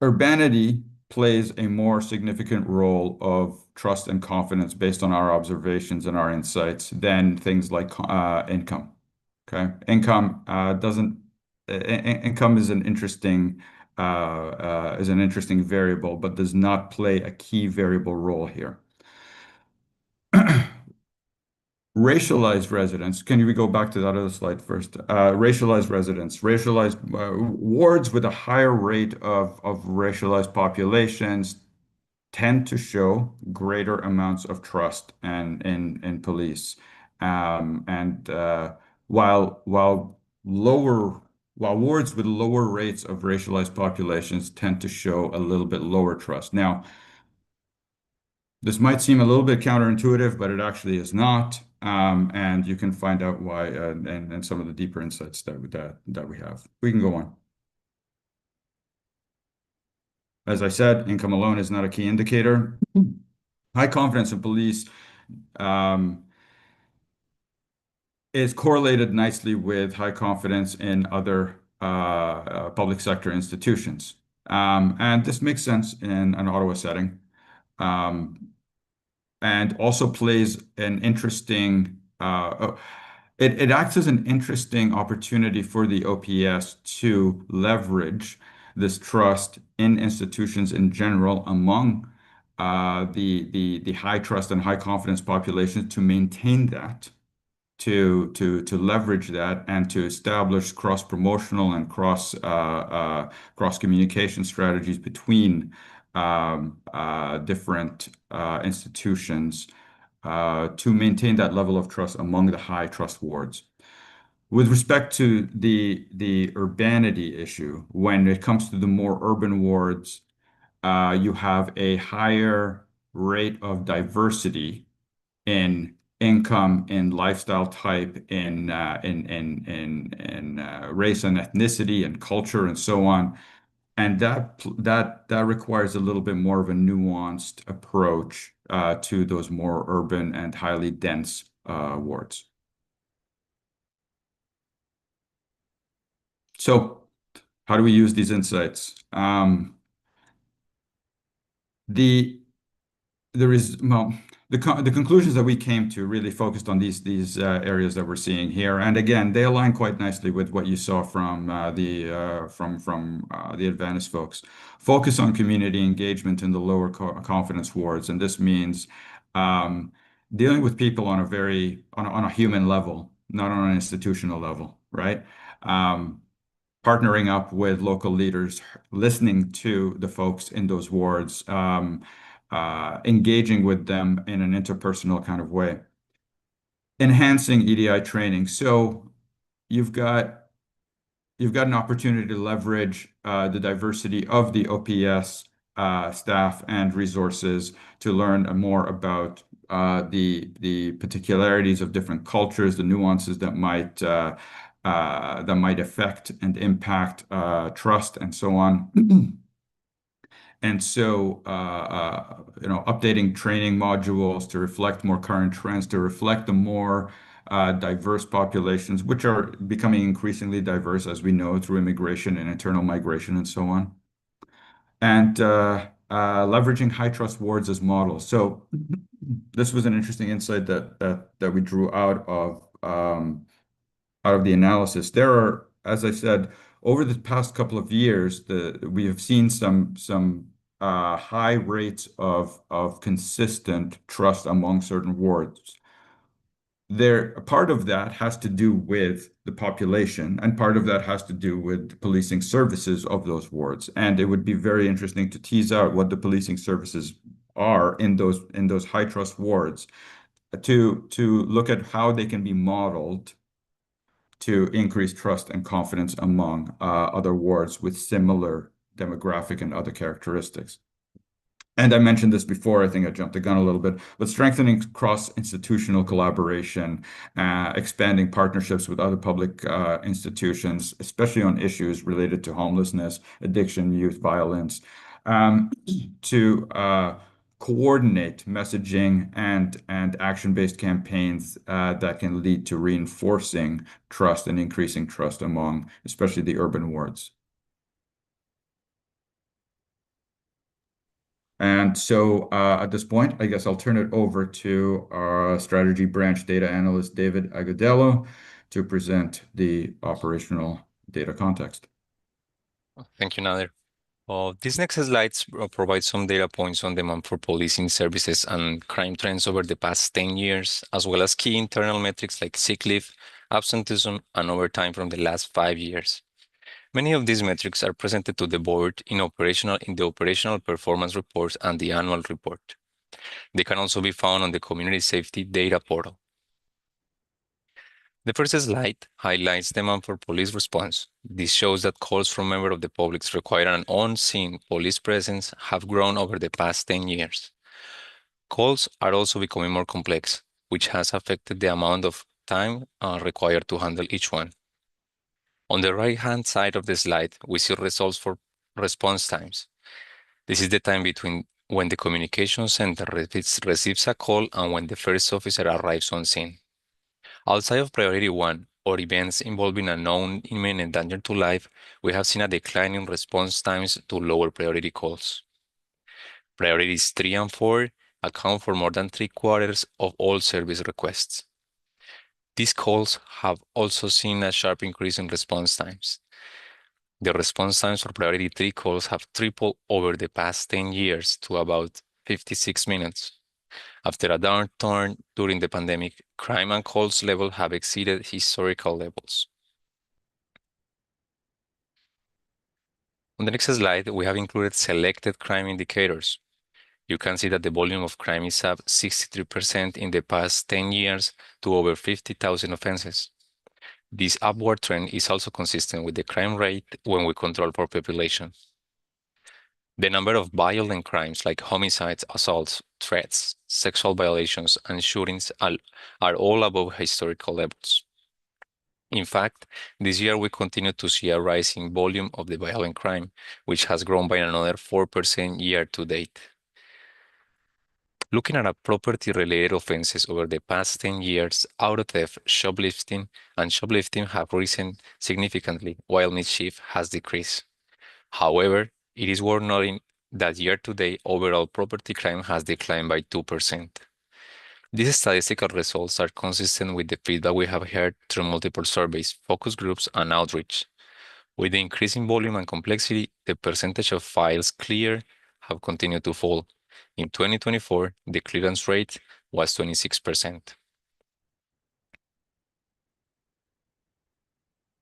Urbanity plays a more significant role of trust and confidence based on our observations and our insights than things like income. Okay, income income is an interesting variable, but does not play a key variable role here. Racialized residents, can we go back to that other slide first? Racialized residents, racialized wards with a higher rate of racialized populations tend to show greater amounts of trust in police. While wards with lower rates of racialized populations tend to show a little bit lower trust. Now, this might seem a little bit counterintuitive, but it actually is not. And you can find out why and some of the deeper insights that we have. We can go on. As I said, income alone is not a key indicator. High confidence in police is correlated nicely with high confidence in other public sector institutions. And this makes sense in an Ottawa setting. And also plays an interesting, it acts as an interesting opportunity for the OPS to leverage this trust in institutions in general among the high trust and high confidence populations to maintain that, to leverage that, and to establish cross promotional and cross communication strategies between different institutions to maintain that level of trust among the high trust wards. With respect to the urbanity issue, when it comes to the more urban wards, you have a higher rate of diversity in income, in lifestyle type, in race and ethnicity and culture and so on. And that requires a little bit more of a nuanced approach to those more urban and highly dense wards. So, how do we use these insights? The conclusions that we came to really focused on these areas that we're seeing here, and again, they align quite nicely with what you saw from the Advantage folks. Focus on community engagement in the lower confidence wards, and this means dealing with people on a human level, not on an institutional level, right? Partnering up with local leaders, listening to the folks in those wards, engaging with them in an interpersonal kind of way. Enhancing EDI training. So you've got an opportunity to leverage the diversity of the OPS staff and resources to learn more about the particularities of different cultures, the nuances that might affect and impact trust and so on. And so, updating training modules to reflect more current trends, to reflect the more diverse populations, which are becoming increasingly diverse, as we know, through immigration and internal migration and so on. And leveraging high trust wards as models. So this was an interesting insight that we drew out of the analysis. There are, as I said, over the past couple of years, we have seen some high rates of consistent trust among certain wards. Part of that has to do with the population, and part of that has to do with the policing services of those wards. And it would be very interesting to tease out what the policing services are in those high trust wards, to look at how they can be modeled to increase trust and confidence among other wards with similar demographic and other characteristics. And I mentioned this before, I think I jumped the gun a little bit, but strengthening cross-institutional collaboration, expanding partnerships with other public institutions, especially on issues related to homelessness, addiction, youth violence, to coordinate messaging and action-based campaigns that can lead to reinforcing trust and increasing trust among especially the urban wards. And so at this point, I guess I'll turn it over to our strategy branch data analyst, David Agudelo, to present the operational data context. Thank you, Nader. These next slides provide some data points on demand for policing services and crime trends over the past 10 years, as well as key internal metrics like sick leave, absenteeism, and overtime from the last 5 years. Many of these metrics are presented to the board in the operational performance reports and the annual report. They can also be found on the Community Safety Data Portal. The first slide highlights demand for police response. This shows that calls from members of the public requiring an on-scene police presence have grown over the past 10 years. Calls are also becoming more complex, which has affected the amount of time required to handle each one. On the right-hand side of the slide, we see results for response times. This is the time between when the communication center receives a call and when the first officer arrives on scene. Outside of priority 1 or events involving a known imminent danger to life, we have seen a decline in response times to lower priority calls. Priorities 3 and 4 account for more than 3/4 of all service requests. These calls have also seen a sharp increase in response times. The response times for priority 3 calls have tripled over the past 10 years to about 56 minutes. After a downturn during the pandemic, crime and calls level have exceeded historical levels. On the next slide, we have included selected crime indicators. You can see that the volume of crime is up 63% in the past 10 years to over 50,000 offenses. This upward trend is also consistent with the crime rate when we control for population. The number of violent crimes like homicides, assaults, threats, sexual violations, and shootings are all above historical levels. In fact, this year we continue to see a rising volume of the violent crime, which has grown by another 4% year to date. Looking at property-related offenses over the past 10 years, auto theft, shoplifting have risen significantly, while mischief has decreased. However, it is worth noting that year-to-date overall property crime has declined by 2%. These statistical results are consistent with the feedback we have heard through multiple surveys, focus groups, and outreach. With the increasing volume and complexity, the percentage of files cleared have continued to fall. In 2024, the clearance rate was 26%.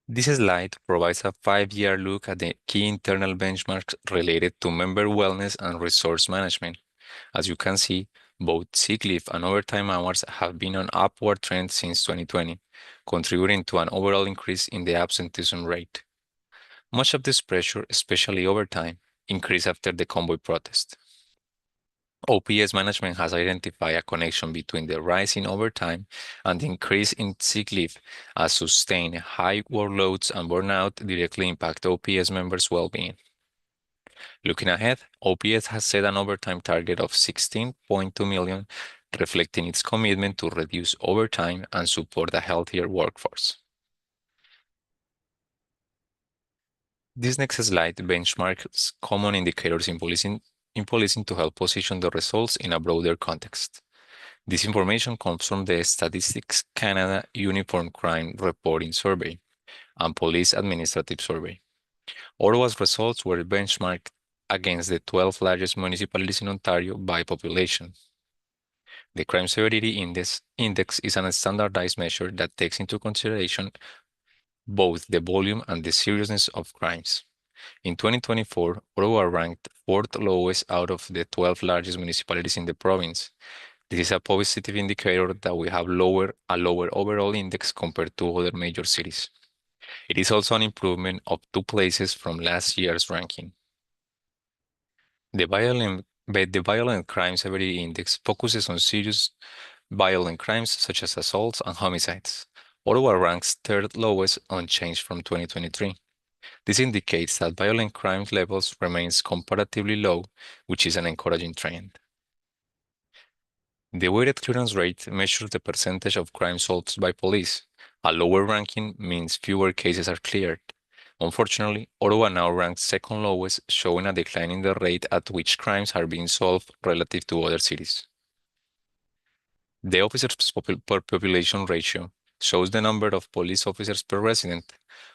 This slide provides a 5-year look at the key internal benchmarks related to member wellness and resource management. As you can see, both sick leave and overtime hours have been on upward trend since 2020, contributing to an overall increase in the absenteeism rate. Much of this pressure, especially overtime, increased after the convoy protest. OPS management has identified a connection between the rise in overtime and the increase in sick leave, as sustained high workloads and burnout directly impact OPS members' well-being. Looking ahead, OPS has set an overtime target of 16.2 million, reflecting its commitment to reduce overtime and support a healthier workforce. This next slide benchmarks common indicators in policing to help position the results in a broader context. This information comes from the Statistics Canada Uniform Crime Reporting Survey and Police Administrative Survey. Ottawa's results were benchmarked against the 12 largest municipalities in Ontario by population. The Crime Severity Index is a standardized measure that takes into consideration both the volume and the seriousness of crimes. In 2024, Ottawa ranked 4th lowest out of the 12 largest municipalities in the province. This is a positive indicator that we have a lower overall index compared to other major cities. It is also an improvement of 2 places from last year's ranking. The Violent Crime Severity Index focuses on serious violent crimes such as assaults and homicides. Ottawa ranks 3rd lowest, unchanged from 2023. This indicates that violent crime levels remains comparatively low, which is an encouraging trend. The weighted clearance rate measures the percentage of crime solved by police. A lower ranking means fewer cases are cleared. Unfortunately, Ottawa now ranks 2nd lowest, showing a decline in the rate at which crimes are being solved relative to other cities. The officers per population ratio shows the number of police officers per resident.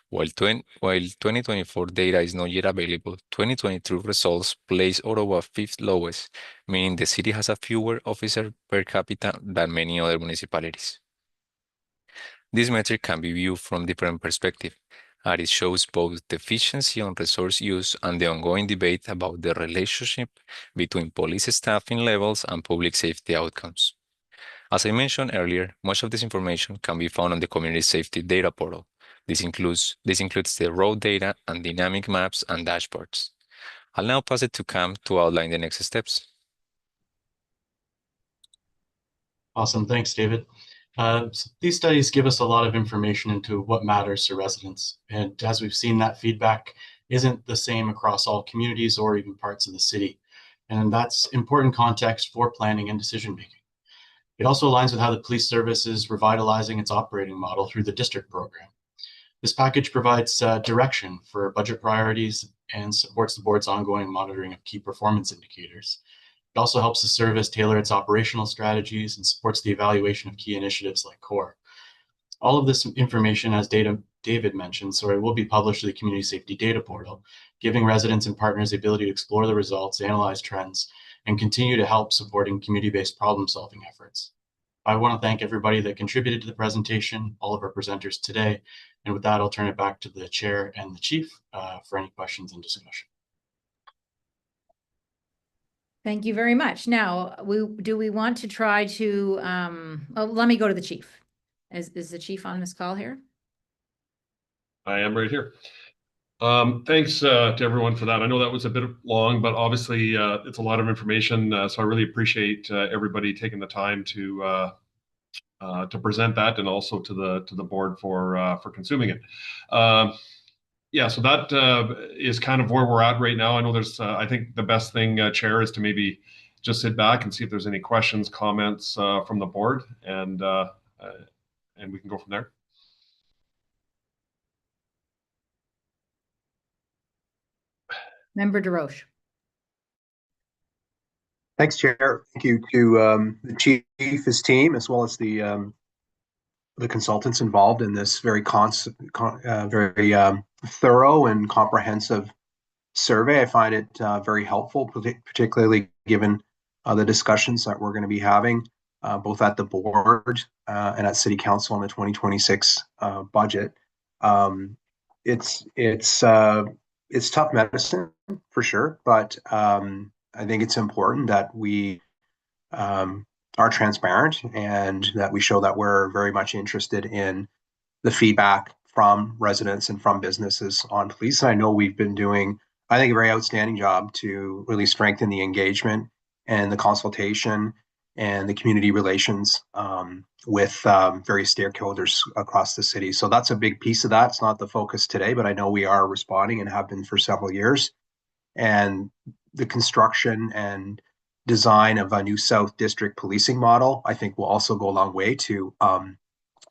While 2024 data is not yet available, 2022 results place Ottawa 5th lowest, meaning the city has a fewer officers per capita than many other municipalities. This metric can be viewed from different perspectives, as it shows both the efficiency on resource use and the ongoing debate about the relationship between police staffing levels and public safety outcomes. As I mentioned earlier, much of this information can be found on the Community Safety Data Portal. This includes the raw data and dynamic maps and dashboards. I'll now pass it to Cam to outline the next steps. Awesome, thanks, David. So these studies give us a lot of information into what matters to residents. And as we've seen, that feedback isn't the same across all communities or even parts of the city. And that's important context for planning and decision-making. It also aligns with how the police service is revitalizing its operating model through the district program. This package provides direction for budget priorities and supports the board's ongoing monitoring of key performance indicators. It also helps the service tailor its operational strategies and supports the evaluation of key initiatives like CORE. All of this information, as David mentioned, will be published to the Community Safety Data Portal, giving residents and partners the ability to explore the results, analyze trends, and continue to help supporting community-based problem-solving efforts. I want to thank everybody that contributed to the presentation, all of our presenters today. And with that, I'll turn it back to the chair and the chief for any questions and discussion. Thank you very much. Now, do we want to try to, let me go to the chief. Is the chief on this call here? I am right here. Thanks to everyone for that. I know that was a bit long, but obviously it's a lot of information. So I really appreciate everybody taking the time to present that, and also to the board for consuming it. Yeah, so that is kind of where we're at right now. I know there's, I think the best thing, Chair, is to maybe just sit back and see if there's any questions, comments from the board, and we can go from there. Member DeRoche. Thanks, Chair. Thank you to the chief, his team, as well as the consultants involved in this very thorough and comprehensive survey. I find it very helpful, particularly given the discussions that we're going to be having both at the board and at City Council on the 2026 budget. It's tough medicine for sure, but I think it's important that we are transparent and that we show that we're very much interested in the feedback from residents and from businesses on police. And I know we've been doing, I think, a very outstanding job to really strengthen the engagement and the consultation and the community relations with various stakeholders across the city. So that's a big piece of that. It's not the focus today, but I know we are responding and have been for several years. And the construction and design of a new South District policing model, I think, will also go a long way to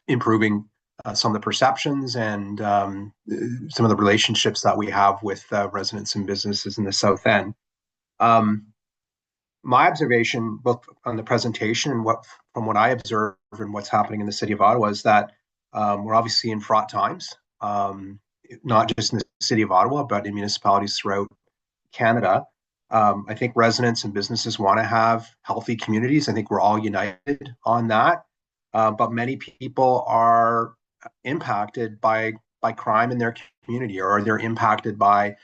improving some of the perceptions and some of the relationships that we have with residents and businesses in the South End. My observation, both on the presentation and from what I observe and what's happening in the city of Ottawa, is that we're obviously in fraught times, not just in the city of Ottawa, but in municipalities throughout Canada. I think residents and businesses want to have healthy communities. I think we're all united on that. But many people are impacted by crime in their community, or they're impacted by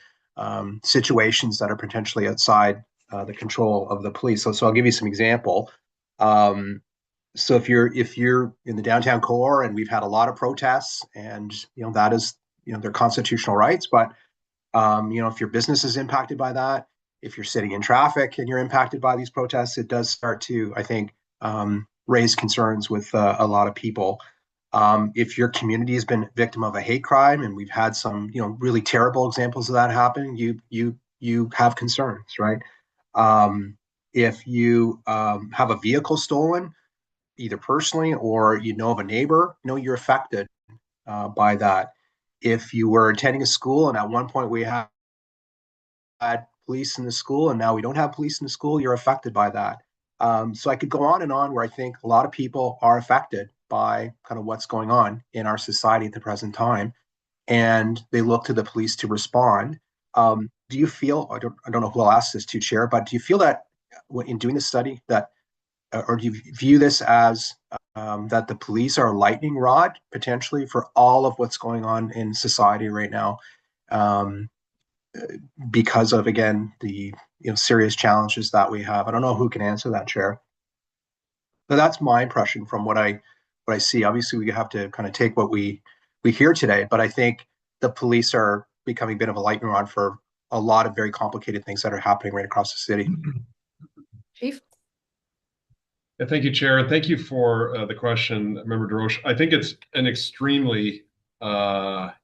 situations that are potentially outside the control of the police. So I'll give you some example. So if you're in the downtown core, and we've had a lot of protests, and that is their constitutional rights, but if your business is impacted by that, if you're sitting in traffic and you're impacted by these protests, it does start to, I think, raise concerns with a lot of people. If your community has been victim of a hate crime, and we've had some, really terrible examples of that happen, you have concerns, right? If you have a vehicle stolen, either personally or of a neighbor, you're affected by that. If you were attending a school, and at one point we had police in the school, and now we don't have police in the school, you're affected by that. So I could go on and on, where I think a lot of people are affected by kind of what's going on in our society at the present time, and they look to the police to respond. Do you feel, I don't know who I'll ask this to, Chair, but do you feel that in doing this study that, or do you view this as that the police are a lightning rod potentially for all of what's going on in society right now, because of, again, the serious challenges that we have? I don't know who can answer that, Chair, but that's my impression from what I see. Obviously, we have to kind of take what we hear today, but I think the police are becoming a bit of a lightning rod for a lot of very complicated things that are happening right across the city. Chief? Yeah, thank you, Chair. And thank you for the question, Member DeRoche. I think it's an extremely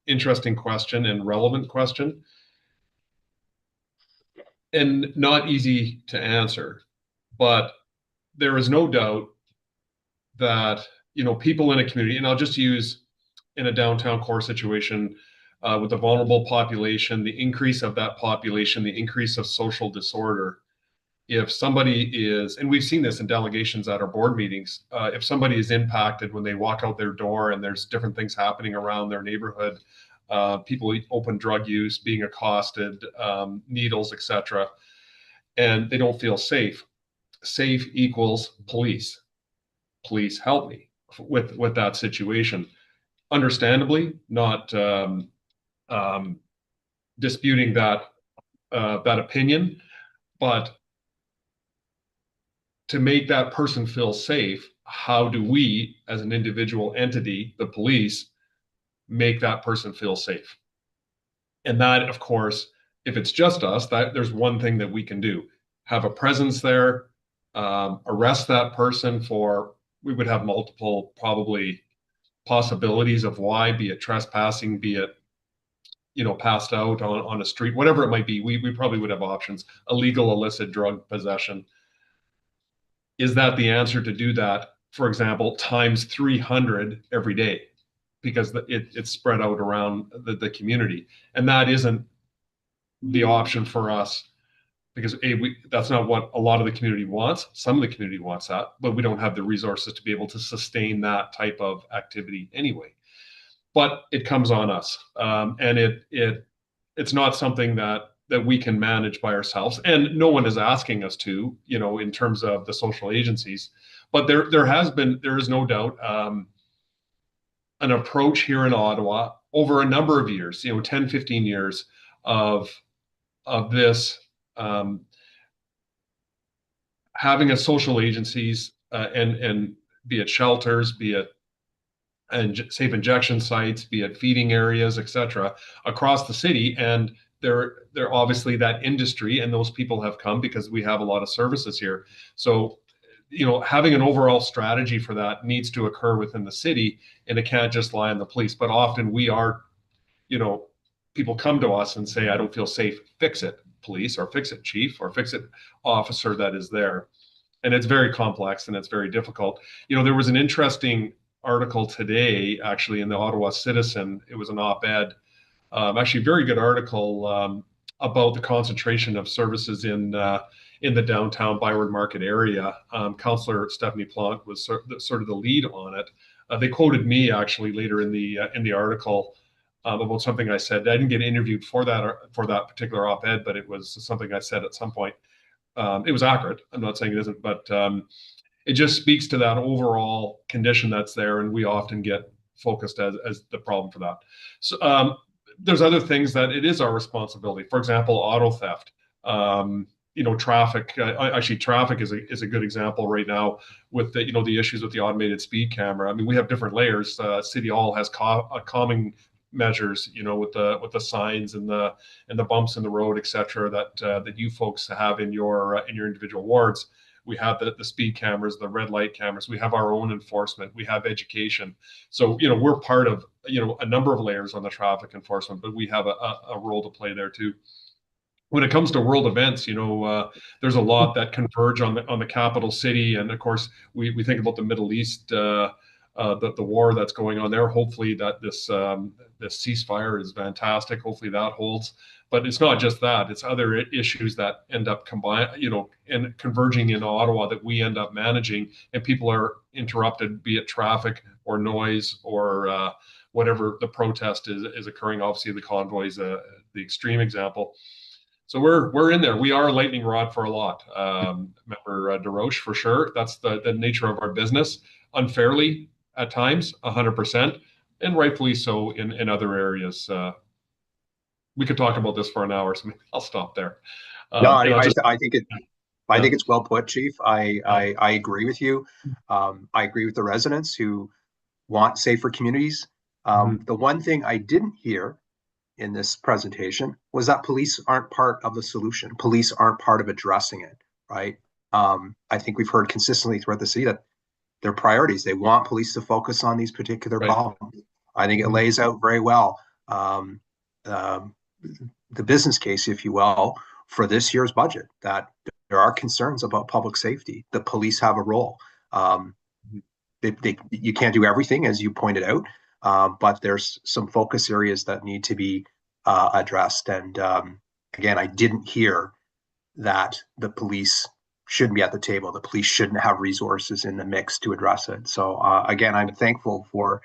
interesting question and relevant question, and not easy to answer. But there is no doubt that, people in a community, and I'll just use in a downtown core situation, with a vulnerable population, the increase of that population, the increase of social disorder, if somebody is, and we've seen this in delegations at our board meetings, if somebody is impacted when they walk out their door and there's different things happening around their neighborhood, people open drug use, being accosted, needles, etc., and they don't feel safe. Safe equals police. Police help me with that situation. Understandably, not disputing that opinion, but to make that person feel safe, how do we, as an individual entity, the police, make that person feel safe? And that, of course, if it's just us, that there's one thing that we can do: have a presence there, arrest that person for. We would have multiple probably possibilities of why, be it trespassing, be it passed out on a street, whatever it might be. We probably would have options. Illegal illicit drug possession. Is that the answer to do that, for example, times 300 every day? Because it's spread out around the community. And that isn't the option for us, because that's not what a lot of the community wants. Some of the community wants that, but we don't have the resources to be able to sustain that type of activity anyway. But it comes on us, and it's not something that we can manage by ourselves, and no one is asking us to, in terms of the social agencies. But there is no doubt an approach here in Ottawa over a number of years, 10, 15 years of this, having a social agencies, and be it shelters, be it and safe injection sites, be it feeding areas, etc., across the city. And they're obviously that industry, and those people have come because we have a lot of services here. So, having an overall strategy for that needs to occur within the city, and it can't just lie on the police. But often we are, people come to us and say, I don't feel safe, fix it, police, or fix it, chief, or fix it, officer that is there. And it's very complex and it's very difficult. There was an interesting article today, actually, in the Ottawa Citizen. It was an op-ed, actually a very good article, about the concentration of services in the downtown Byward Market area. Councillor Stephanie Plante was sort of the lead on it. They quoted me actually later in the article about something I said. I didn't get interviewed for that particular op-ed, but it was something I said at some point. It was accurate. I'm not saying it isn't, but it just speaks to that overall condition that's there, and we often get focused as the problem for that. So there's other things that it is our responsibility. For example, auto theft. Traffic. Actually, traffic is a good example right now with the issues with the automated speed camera. I mean, we have different layers. City Hall has calming measures, with the signs and the bumps in the road, etc., that you folks have in your individual wards. We have the speed cameras, the red light cameras. We have our own enforcement. We have education. So we're part of a number of layers on the traffic enforcement, but we have a role to play there too. When it comes to world events, there's a lot that converge on the capital city, and of course we think about the Middle East, the war that's going on there. Hopefully that this ceasefire is fantastic. Hopefully that holds. But it's not just that; it's other issues that end up and converging in Ottawa that we end up managing, and people are interrupted, be it traffic or noise or whatever the protest is occurring. Obviously, the convoy is the extreme example. So we're in there. We are a lightning rod for a lot. Member DeRoche, for sure. That's the nature of our business. Unfairly at times, 100%, and rightfully so in other areas. We could talk about this for an hour, so maybe I'll stop there. I think it's well put, Chief. I agree with you. I agree with the residents who want safer communities. The one thing I didn't hear in this presentation was that police aren't part of the solution. Police aren't part of addressing it, right? I think we've heard consistently throughout the city that their priorities, they want police to focus on these particular problems. I think it lays out very well the business case, if you will, for this year's budget, that there are concerns about public safety. The police have a role. You can't do everything, as you pointed out, but there's some focus areas that need to be addressed. And again, I didn't hear that the police shouldn't be at the table. The police shouldn't have resources in the mix to address it. So again, I'm thankful for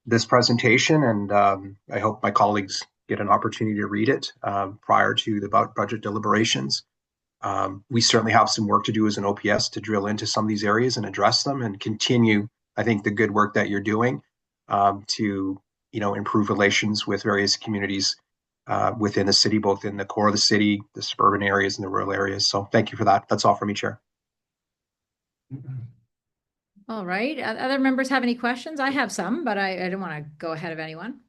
this presentation, and I hope my colleagues get an opportunity to read it prior to the budget deliberations. We certainly have some work to do as an OPS to drill into some of these areas and address them and continue, I think, the good work that you're doing to, improve relations with various communities within the city, both in the core of the city, the suburban areas, and the rural areas. So thank you for that. That's all for me, Chair. All right. Other members have any questions? I have some, but I don't want to go ahead of anyone.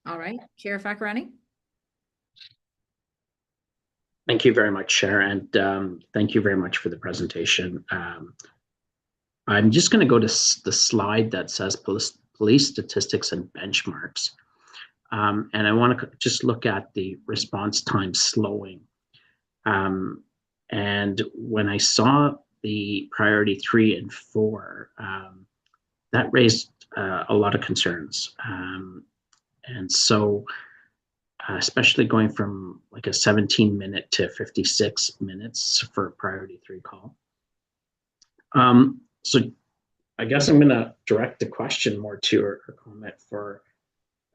All right. Chair Fakarani. Thank you very much, Chair, and thank you very much for the presentation. I'm just going to go to the slide that says police statistics and benchmarks. And I want to just look at the response time slowing. And when I saw the priority 3 and 4, that raised a lot of concerns. And so, especially going from like a 17-minute to 56 minutes for a priority 3 call. So I guess I'm going to direct the question more to or comment for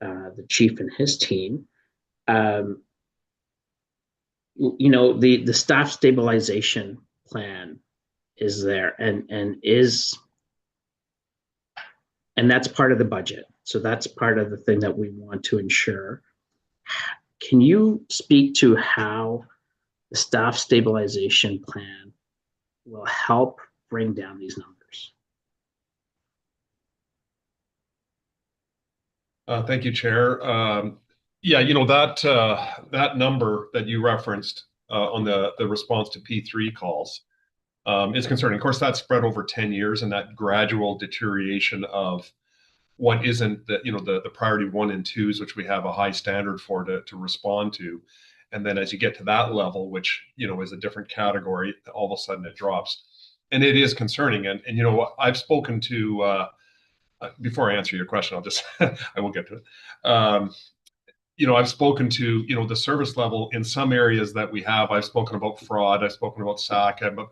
the chief and his team. The staff stabilization plan is there and that's part of the budget. So that's part of the thing that we want to ensure. Can you speak to how the staff stabilization plan will help bring down these numbers? Thank you, Chair. That number that you referenced on the response to P3 calls is concerning. Of course, that's spread over 10 years, and that gradual deterioration of what isn't the priority 1 and 2s, which we have a high standard for to respond to. And then as you get to that level, which, is a different category, all of a sudden it drops. And it is concerning. And I've spoken to, before I answer your question, I won't get to it. I've spoken to, the service level in some areas that we have. I've spoken about fraud. I've spoken about SAC, but,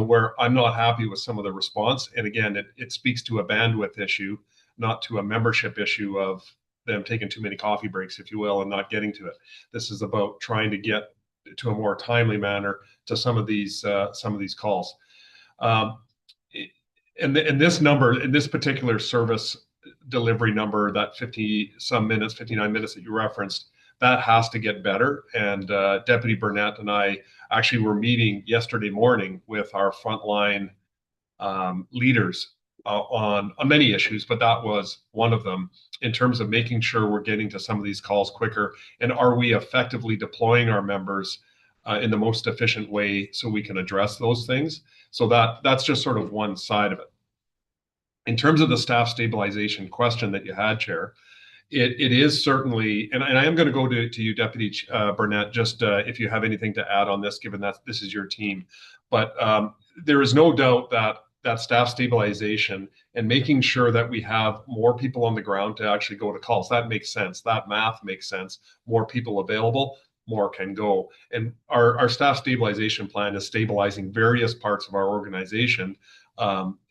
where I'm not happy with some of the response. And again, it speaks to a bandwidth issue, not to a membership issue of them taking too many coffee breaks, if you will, and not getting to it. This is about trying to get to a more timely manner to some of these calls. And this number, in this particular service delivery number, that 59 minutes that you referenced, that has to get better. And Deputy Burnett and I actually were meeting yesterday morning with our frontline leaders on many issues, but that was one of them in terms of making sure we're getting to some of these calls quicker. And are we effectively deploying our members in the most efficient way so we can address those things? So that's just sort of one side of it. In terms of the staff stabilization question that you had, Chair, it is certainly, and I am going to go to you, Deputy Burnett, just if you have anything to add on this, given that this is your team. But there is no doubt that staff stabilization and making sure that we have more people on the ground to actually go to calls, that makes sense. That math makes sense. More people available, more can go. And our staff stabilization plan is stabilizing various parts of our organization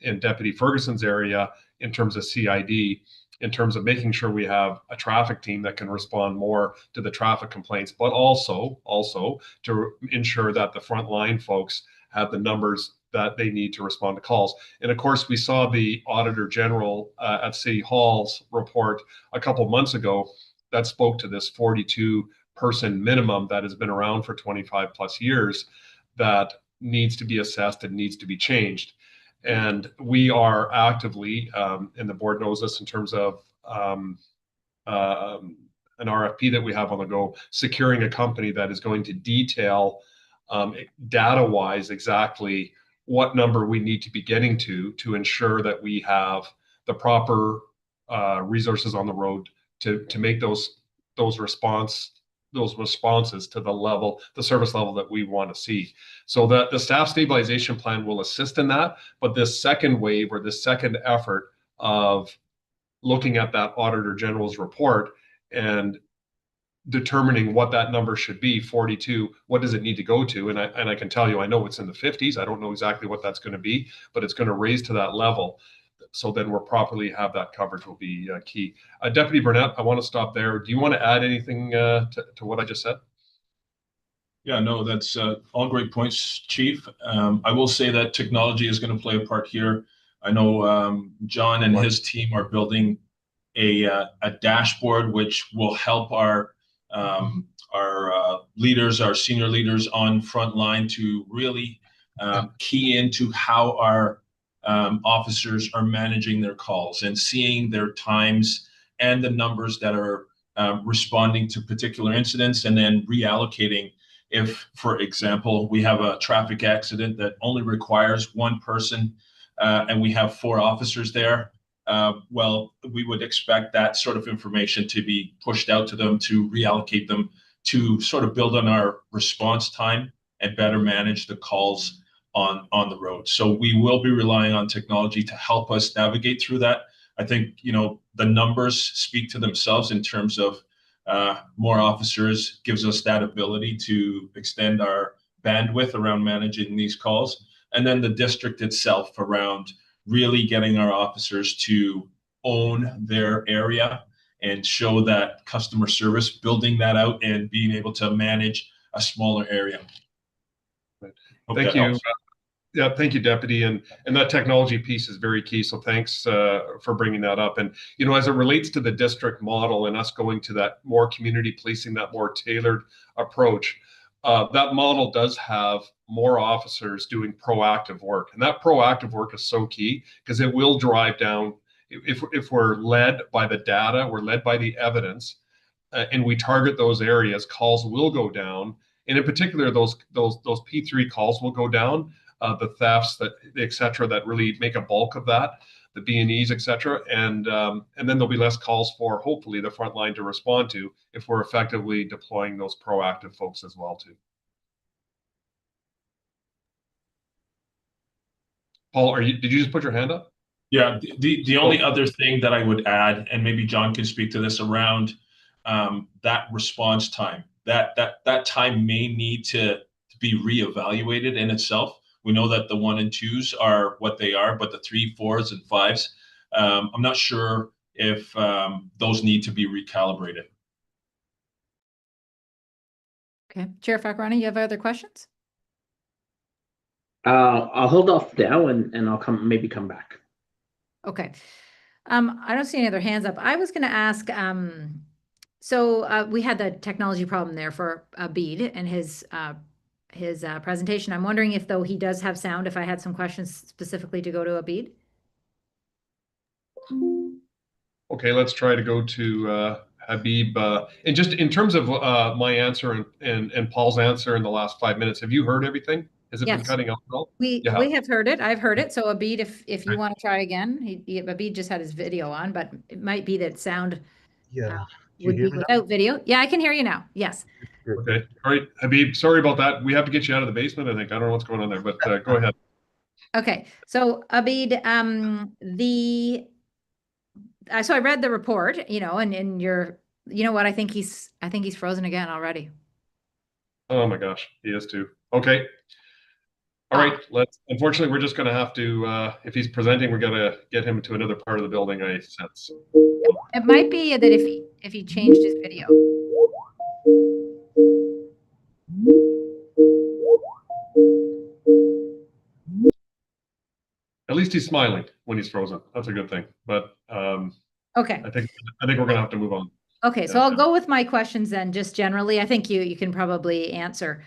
in Deputy Ferguson's area in terms of CID, in terms of making sure we have a traffic team that can respond more to the traffic complaints, but also to ensure that the frontline folks have the numbers that they need to respond to calls. And of course, we saw the Auditor General at City Hall's report a couple of months ago that spoke to this 42-person minimum that has been around for 25 plus years that needs to be assessed and needs to be changed. And we are actively, and the board knows this in terms of an RFP that we have on the go, securing a company that is going to detail data-wise exactly what number we need to be getting to ensure that we have the proper resources on the road to make those responses to the service level that we want to see. So that the staff stabilization plan will assist in that, but this second wave or this second effort of looking at that Auditor General's report and determining what that number should be, 42, what does it need to go to? And I can tell you, I know it's in the 50s. I don't know exactly what that's going to be, but it's going to raise to that level. So then we're properly have that coverage will be key. Deputy Burnett, I want to stop there. Do you want to add anything to what I just said? Yeah, no, that's all great points, Chief. I will say that technology is going to play a part here. I know John and his team are building a dashboard which will help our leaders, our senior leaders on front line to really key into how our officers are managing their calls and seeing their times and the numbers that are responding to particular incidents, and then reallocating. If, for example, we have a traffic accident that only requires one person and we have 4 officers there, well, we would expect that sort of information to be pushed out to them, to reallocate them, to sort of build on our response time and better manage the calls on the road. So we will be relying on technology to help us navigate through that. I think, you know, the numbers speak to themselves in terms of more officers gives us that ability to extend our bandwidth around managing these calls. And then the district itself around really getting our officers to own their area and show that customer service, building that out and being able to manage a smaller area. Thank you. Yeah, thank you, Deputy. And that technology piece is very key. So thanks for bringing that up. And, you know, as it relates to the district model and us going to that more community policing, that more tailored approach, that model does have more officers doing proactive work. And that proactive work is so key because it will drive down, if we're led by the data, we're led by the evidence, and we target those areas, calls will go down. And in particular, those P3 calls will go down. The thefts, that et cetera, that really make a bulk of that, the B&Es, et cetera, and then there'll be less calls for hopefully the front line to respond to if we're effectively deploying those proactive folks as well too. Paul, did you just put your hand up? Yeah, the only other thing that I would add, and maybe John can speak to this around that response time, that time may need to be reevaluated in itself. We know that the 1 and 2s are what they are, but the 3, 4s, and 5s, I'm not sure if those need to be recalibrated. Okay, Chair Fakrani, you have other questions? I'll hold off now and I'll maybe come back. Okay. I don't see any other hands up. I was going to ask, so we had the technology problem there for Bede and his presentation. I'm wondering if, though he does have sound, if I had some questions specifically to go to Abid. Okay, let's try to go to Habib. And just in terms of my answer and Paul's answer in the last 5 minutes, have you heard everything? Has it been cutting out at all? We have heard it. I've heard it. So Abid, if you want to try again, Abid just had his video on, but it might be that sound would be without video. Yeah, I can hear you now. Yes. Okay. All right, Habib, sorry about that. We have to get you out of the basement, I think. I don't know what's going on there, but go ahead. Okay. So Abid, so I read the report, you know, and you know what, I think he's frozen again already. Oh my gosh, he is too. Okay. All right, unfortunately, we're just going to have to, if he's presenting, we're going to get him to another part of the building, I sense. It might be that if he changed his video. At least he's smiling when he's frozen. That's a good thing. But okay, I think we're going to have to move on. Okay, so I'll go with my questions then, just generally. I think you can probably answer.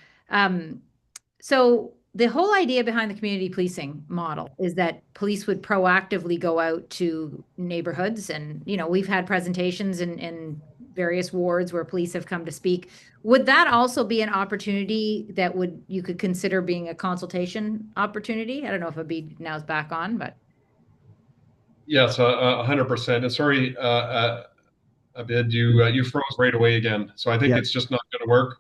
So the whole idea behind the community policing model is that police would proactively go out to neighborhoods, and you know, we've had presentations in various wards where police have come to speak. Would that also be an opportunity that you could consider being a consultation opportunity? I don't know if Abid now is back on, but yes, 100%. And sorry, Abid, you froze right away again. So I think it's just not going to work.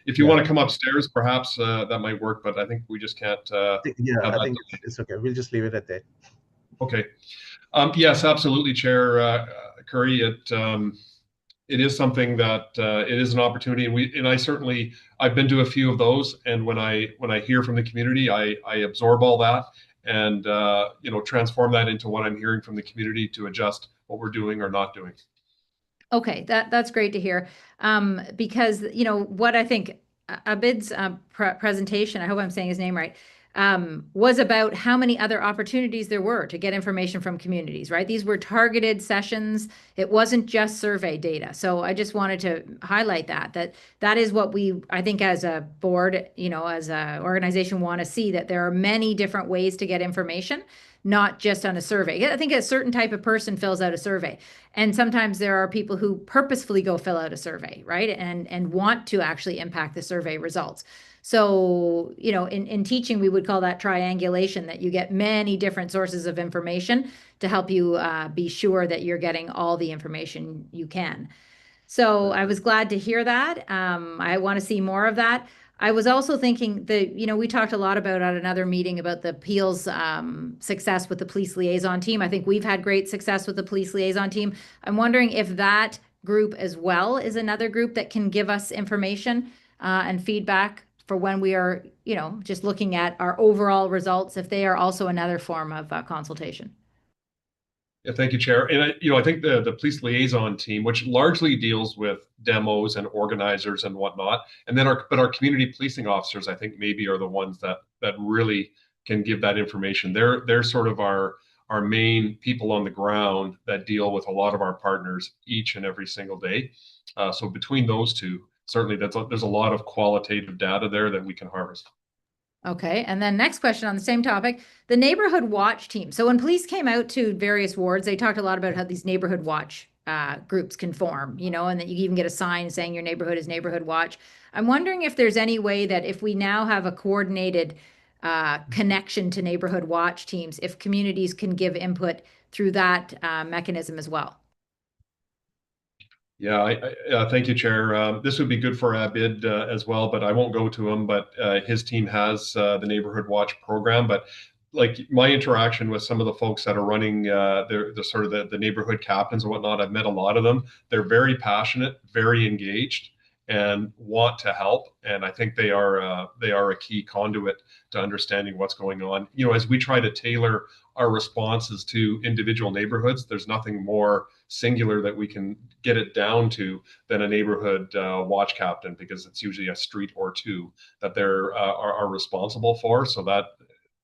If you want to come upstairs, perhaps that might work, but I think we just can't. I think it's okay. We'll just leave it at that. Okay. Yes, absolutely, Chair Curry. it is something that it is an opportunity, and I've been to a few of those, and when I hear from the community, I absorb all that and transform that into what I'm hearing from the community to adjust what we're doing or not doing. Okay, that's great to hear. Because what I think Abid's presentation, I hope I'm saying his name right, was about how many other opportunities there were to get information from communities, right? These were targeted sessions. It wasn't just survey data. So I just wanted to highlight that is what I think as a board, as an organization want to see, that there are many different ways to get information, not just on a survey. I think a certain type of person fills out a survey. And sometimes there are people who purposefully go fill out a survey, right? And want to actually impact the survey results. So, in teaching, we would call that triangulation, that you get many different sources of information to help you be sure that you're getting all the information you can. So I was glad to hear that. I want to see more of that. I was also thinking that, we talked a lot about at another meeting about the Peel's success with the police liaison team. I think we've had great success with the police liaison team. I'm wondering if that group as well is another group that can give us information and feedback for when we are, just looking at our overall results, if they are also another form of consultation. Yeah, thank you, Chair. And I think the police liaison team, which largely deals with demos and organizers and whatnot, and then our community policing officers, I think maybe are the ones that really can give that information. They're sort of our main people on the ground that deal with a lot of our partners each and every single day. So between those two, certainly there's a lot of qualitative data there that we can harvest. Okay, and then next question on the same topic, the neighborhood watch team. So when police came out to various wards, they talked a lot about how these neighborhood watch groups can form, and that you even get a sign saying your neighborhood is neighborhood watch. I'm wondering if there's any way that if we now have a coordinated connection to neighborhood watch teams, if communities can give input through that mechanism as well. Yeah, thank you, Chair. This would be good for Abid as well, but I won't go to him. But his team has the Neighborhood Watch program. But like my interaction with some of the folks that are running the sort of the neighborhood captains and whatnot, I've met a lot of them. They're very passionate, very engaged, and want to help. And I think they are a key conduit to understanding what's going on. As we try to tailor our responses to individual neighborhoods, there's nothing more singular that we can get it down to than a neighborhood watch captain, because it's usually a street or two that they're are responsible for. So that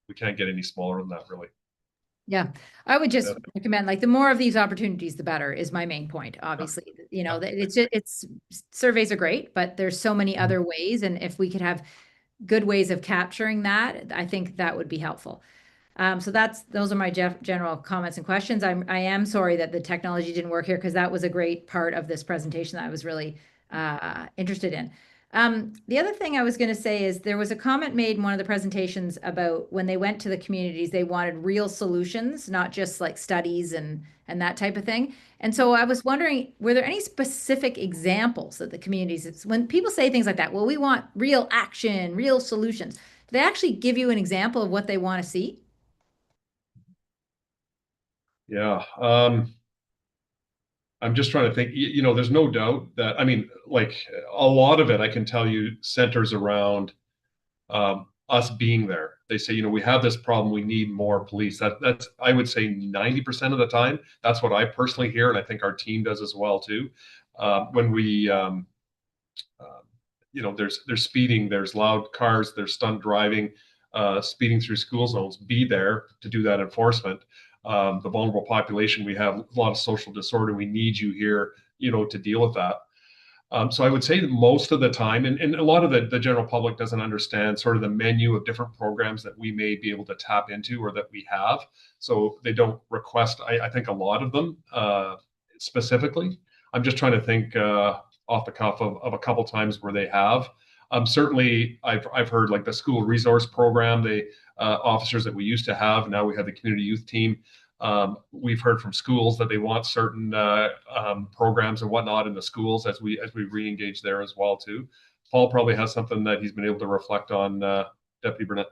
we can't get any smaller than that, really. Yeah, I would just recommend, like, the more of these opportunities, the better, is my main point. Obviously, it's surveys are great, but there's so many other ways. And if we could have good ways of capturing that, I think that would be helpful. So those are my general comments and questions. I am sorry that the technology didn't work here, because that was a great part of this presentation that I was really interested in. The other thing I was going to say is there was a comment made in one of the presentations about when they went to the communities, they wanted real solutions, not just like studies and that type of thing. And so I was wondering, were there any specific examples that the communities, when people say things like that, well, we want real action, real solutions, do they actually give you an example of what they want to see? Yeah. I'm just trying to think, there's no doubt that, like a lot of it, I can tell you, centers around us being there. They say, we have this problem, we need more police. That's, I would say 90% of the time, that's what I personally hear. And I think our team does as well too. When we, there's speeding, there's loud cars, there's stunt driving, speeding through school zones, be there to do that enforcement. The vulnerable population, we have a lot of social disorder. We need you here, to deal with that. So I would say that most of the time, and a lot of the general public doesn't understand sort of the menu of different programs that we may be able to tap into or that we have. So they don't request, I think, a lot of them specifically. I'm just trying to think off the cuff of a couple times where they have. Certainly, I've heard like the school resource program, the officers that we used to have. Now we have the community youth team. We've heard from schools that they want certain programs and whatnot in the schools as we re-engage there as well too. Paul probably has something that he's been able to reflect on, Deputy Burnett.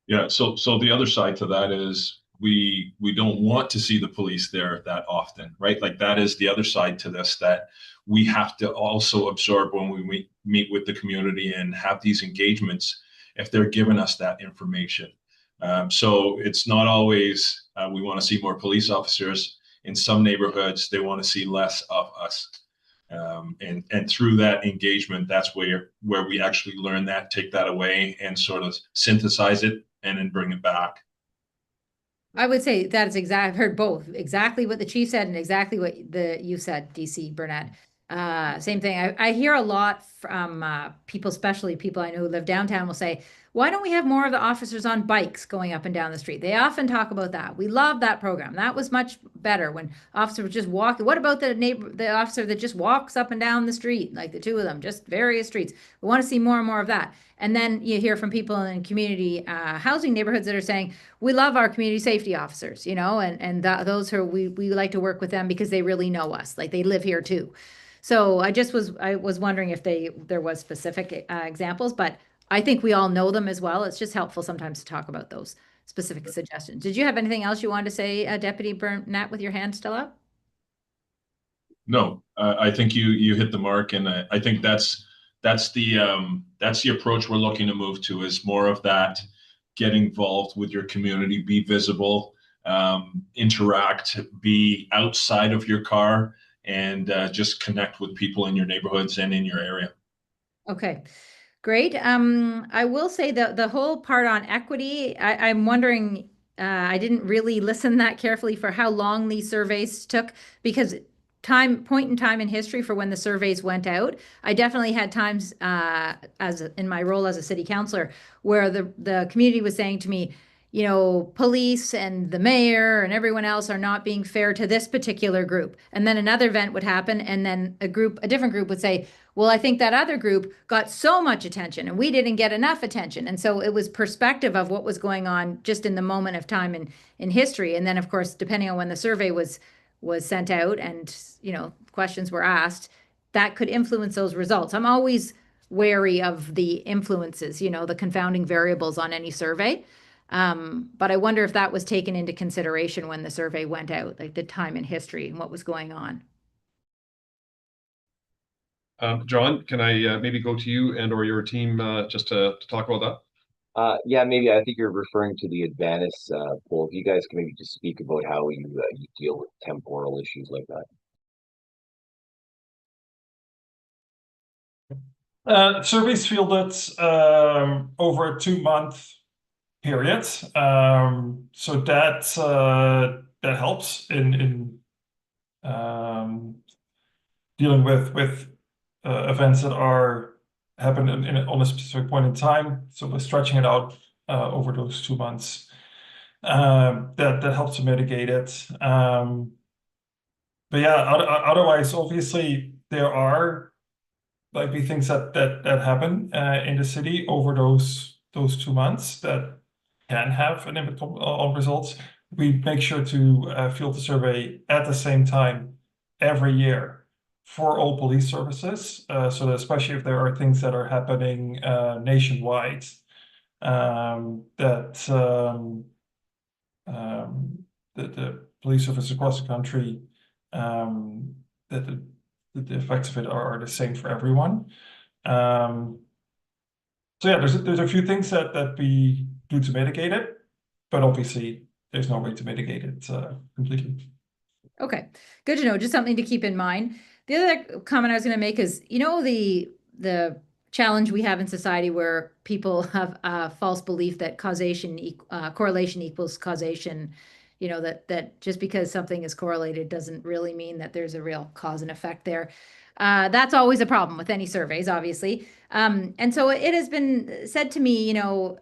Yeah. So the other side to that is we don't want to see the police there that often, right? Like that is the other side to this that we have to also absorb when we meet with the community and have these engagements if they're giving us that information. So it's not always we want to see more police officers. In some neighborhoods, they want to see less of us. And through that engagement, that's where we actually learn that, take that away, and sort of synthesize it and then bring it back. I would say that's exact. I've heard both, exactly what the chief said and exactly what you said, DC Burnett. Same thing. I hear a lot from people, especially people I know who live downtown, will say, why don't we have more of the officers on bikes going up and down the street? They often talk about that. We love that program. That was much better when officers just walk. What about the officer that just walks up and down the street, like the two of them, just various streets? We want to see more and more of that. And then you hear from people in community housing neighborhoods that are saying, we love our community safety officers, you know, and those who we like to work with them because they really know us, like they live here too. So I was wondering if there was specific examples, but I think we all know them as well. It's just helpful sometimes to talk about those specific suggestions. Did you have anything else you wanted to say, Deputy Burnett, with your hand still up? No, I think you hit the mark, and I think that's the approach we're looking to move to, is more of that, get involved with your community, be visible, interact, be outside of your car, and just connect with people in your neighborhoods and in your area. Okay, great. I will say that the whole part on equity, I'm wondering, I didn't really listen that carefully for how long these surveys took, because point in time in history for when the surveys went out, I definitely had times as in my role as a city councilor where the community was saying to me, you know, police and the mayor and everyone else are not being fair to this particular group. And then another event would happen, and then a different group would say, well, I think that other group got so much attention and we didn't get enough attention. And so it was perspective of what was going on just in the moment of time in history. And then, of course, depending on when the survey was sent out and, you know, questions were asked, that could influence those results. I'm always wary of the influences, you know, the confounding variables on any survey. But I wonder if that was taken into consideration when the survey went out, like the time in history and what was going on. John, can I maybe go to you and or your team just to talk about that? Yeah, maybe I think you're referring to the Advantis poll. If you guys can maybe just speak about how you deal with temporal issues like that. Surveys fielded over a 2-month period, so that helps in dealing with events that are happen on a specific point in time. So we're stretching it out over those 2 months. That helps to mitigate it. But yeah, otherwise, obviously, there are likely things that happen in the city over those 2 months that can have an impact on results. We make sure to field the survey at the same time every year for all police services, so that especially if there are things that are happening nationwide, that the police services across the country, that the effects of it are the same for everyone. So yeah, there's a few things that we do to mitigate it, but obviously there's no way to mitigate it completely. Okay, good to know. Just something to keep in mind. The other comment I was going to make is, you know, the challenge we have in society where people have a false belief that correlation equals causation. You know, that just because something is correlated doesn't really mean that there's a real cause and effect there. That's always a problem with any surveys, obviously. And so it has been said to me, you know,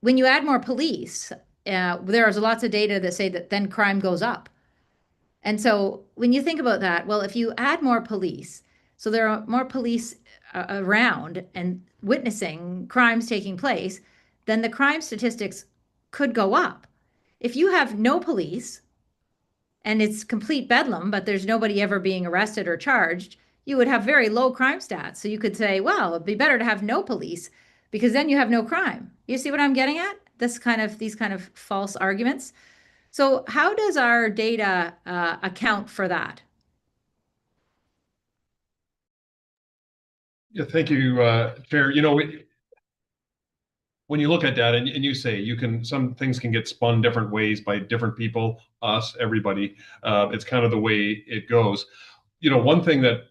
when you add more police, there's lots of data that say that then crime goes up. And so when you think about that, well, if you add more police, so there are more police around and witnessing crimes taking place, then the crime statistics could go up. If you have no police and it's complete bedlam, but there's nobody ever being arrested or charged, you would have very low crime stats. So you could say, well, it'd be better to have no police because then you have no crime. You see what I'm getting at? these kind of false arguments. So how does our data account for that? Yeah, thank you, Chair. When you look at data and you say some things can get spun different ways by different people, us, everybody. It's kind of the way it goes. One thing that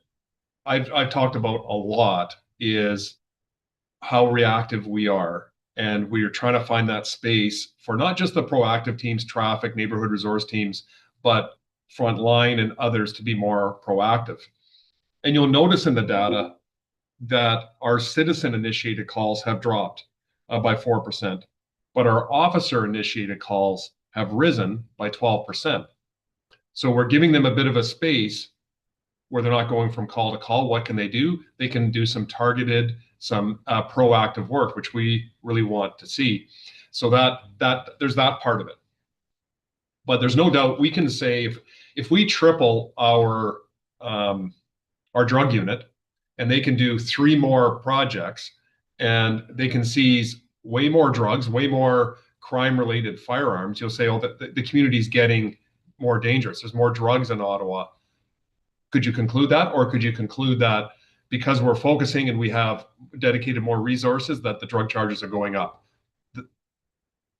I've talked about a lot is how reactive we are. And we are trying to find that space for not just the proactive teams, traffic, neighborhood resource teams, but frontline and others to be more proactive. And you'll notice in the data that our citizen initiated calls have dropped by 4%, but our officer initiated calls have risen by 12%. So we're giving them a bit of a space where they're not going from call to call. What can they do? They can do some targeted, some proactive work, which we really want to see. So that there's that part of it. But there's no doubt we can say if we triple our drug unit, and they can do 3 more projects, and they can seize way more drugs, way more crime-related firearms, you'll say, oh, the community's getting more dangerous. There's more drugs in Ottawa. Could you conclude that? Or could you conclude that because we're focusing and we have dedicated more resources that the drug charges are going up?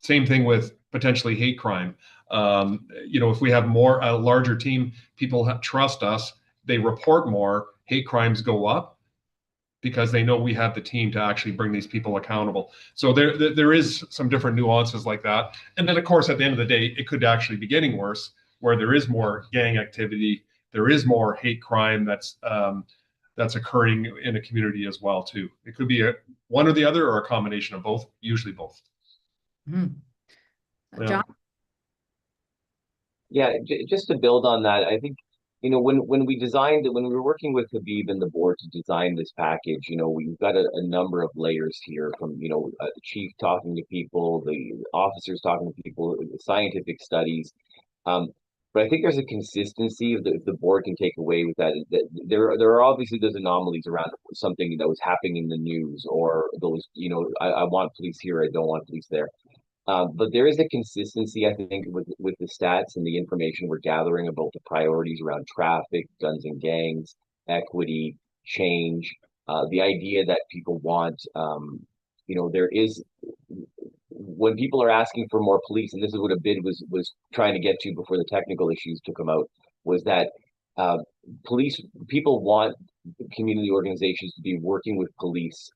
Same thing with potentially hate crime. If we have a larger team, people trust us, they report more, hate crimes go up because they know we have the team to actually bring these people accountable. So there is some different nuances like that. And then, of course, at the end of the day, it could actually be getting worse, where there is more gang activity, there is more hate crime that's occurring in a community as well, too. It could be one or the other or a combination of both, usually both. John? Yeah, just to build on that, I think, when we were working with Habib and the board to design this package, we've got a number of layers here from, the chief talking to people, the officers talking to people, the scientific studies. But I think there's a consistency if the board can take away with that there are obviously those anomalies around something that was happening in the news, or those, I want police here, I don't want police there. But there is a consistency, I think, with the stats and the information we're gathering about the priorities around traffic, guns and gangs, equity, change, the idea that people want, there is, when people are asking for more police, and this is what a bid was trying to get to before the technical issues took them out, was that people want community organizations to be working with police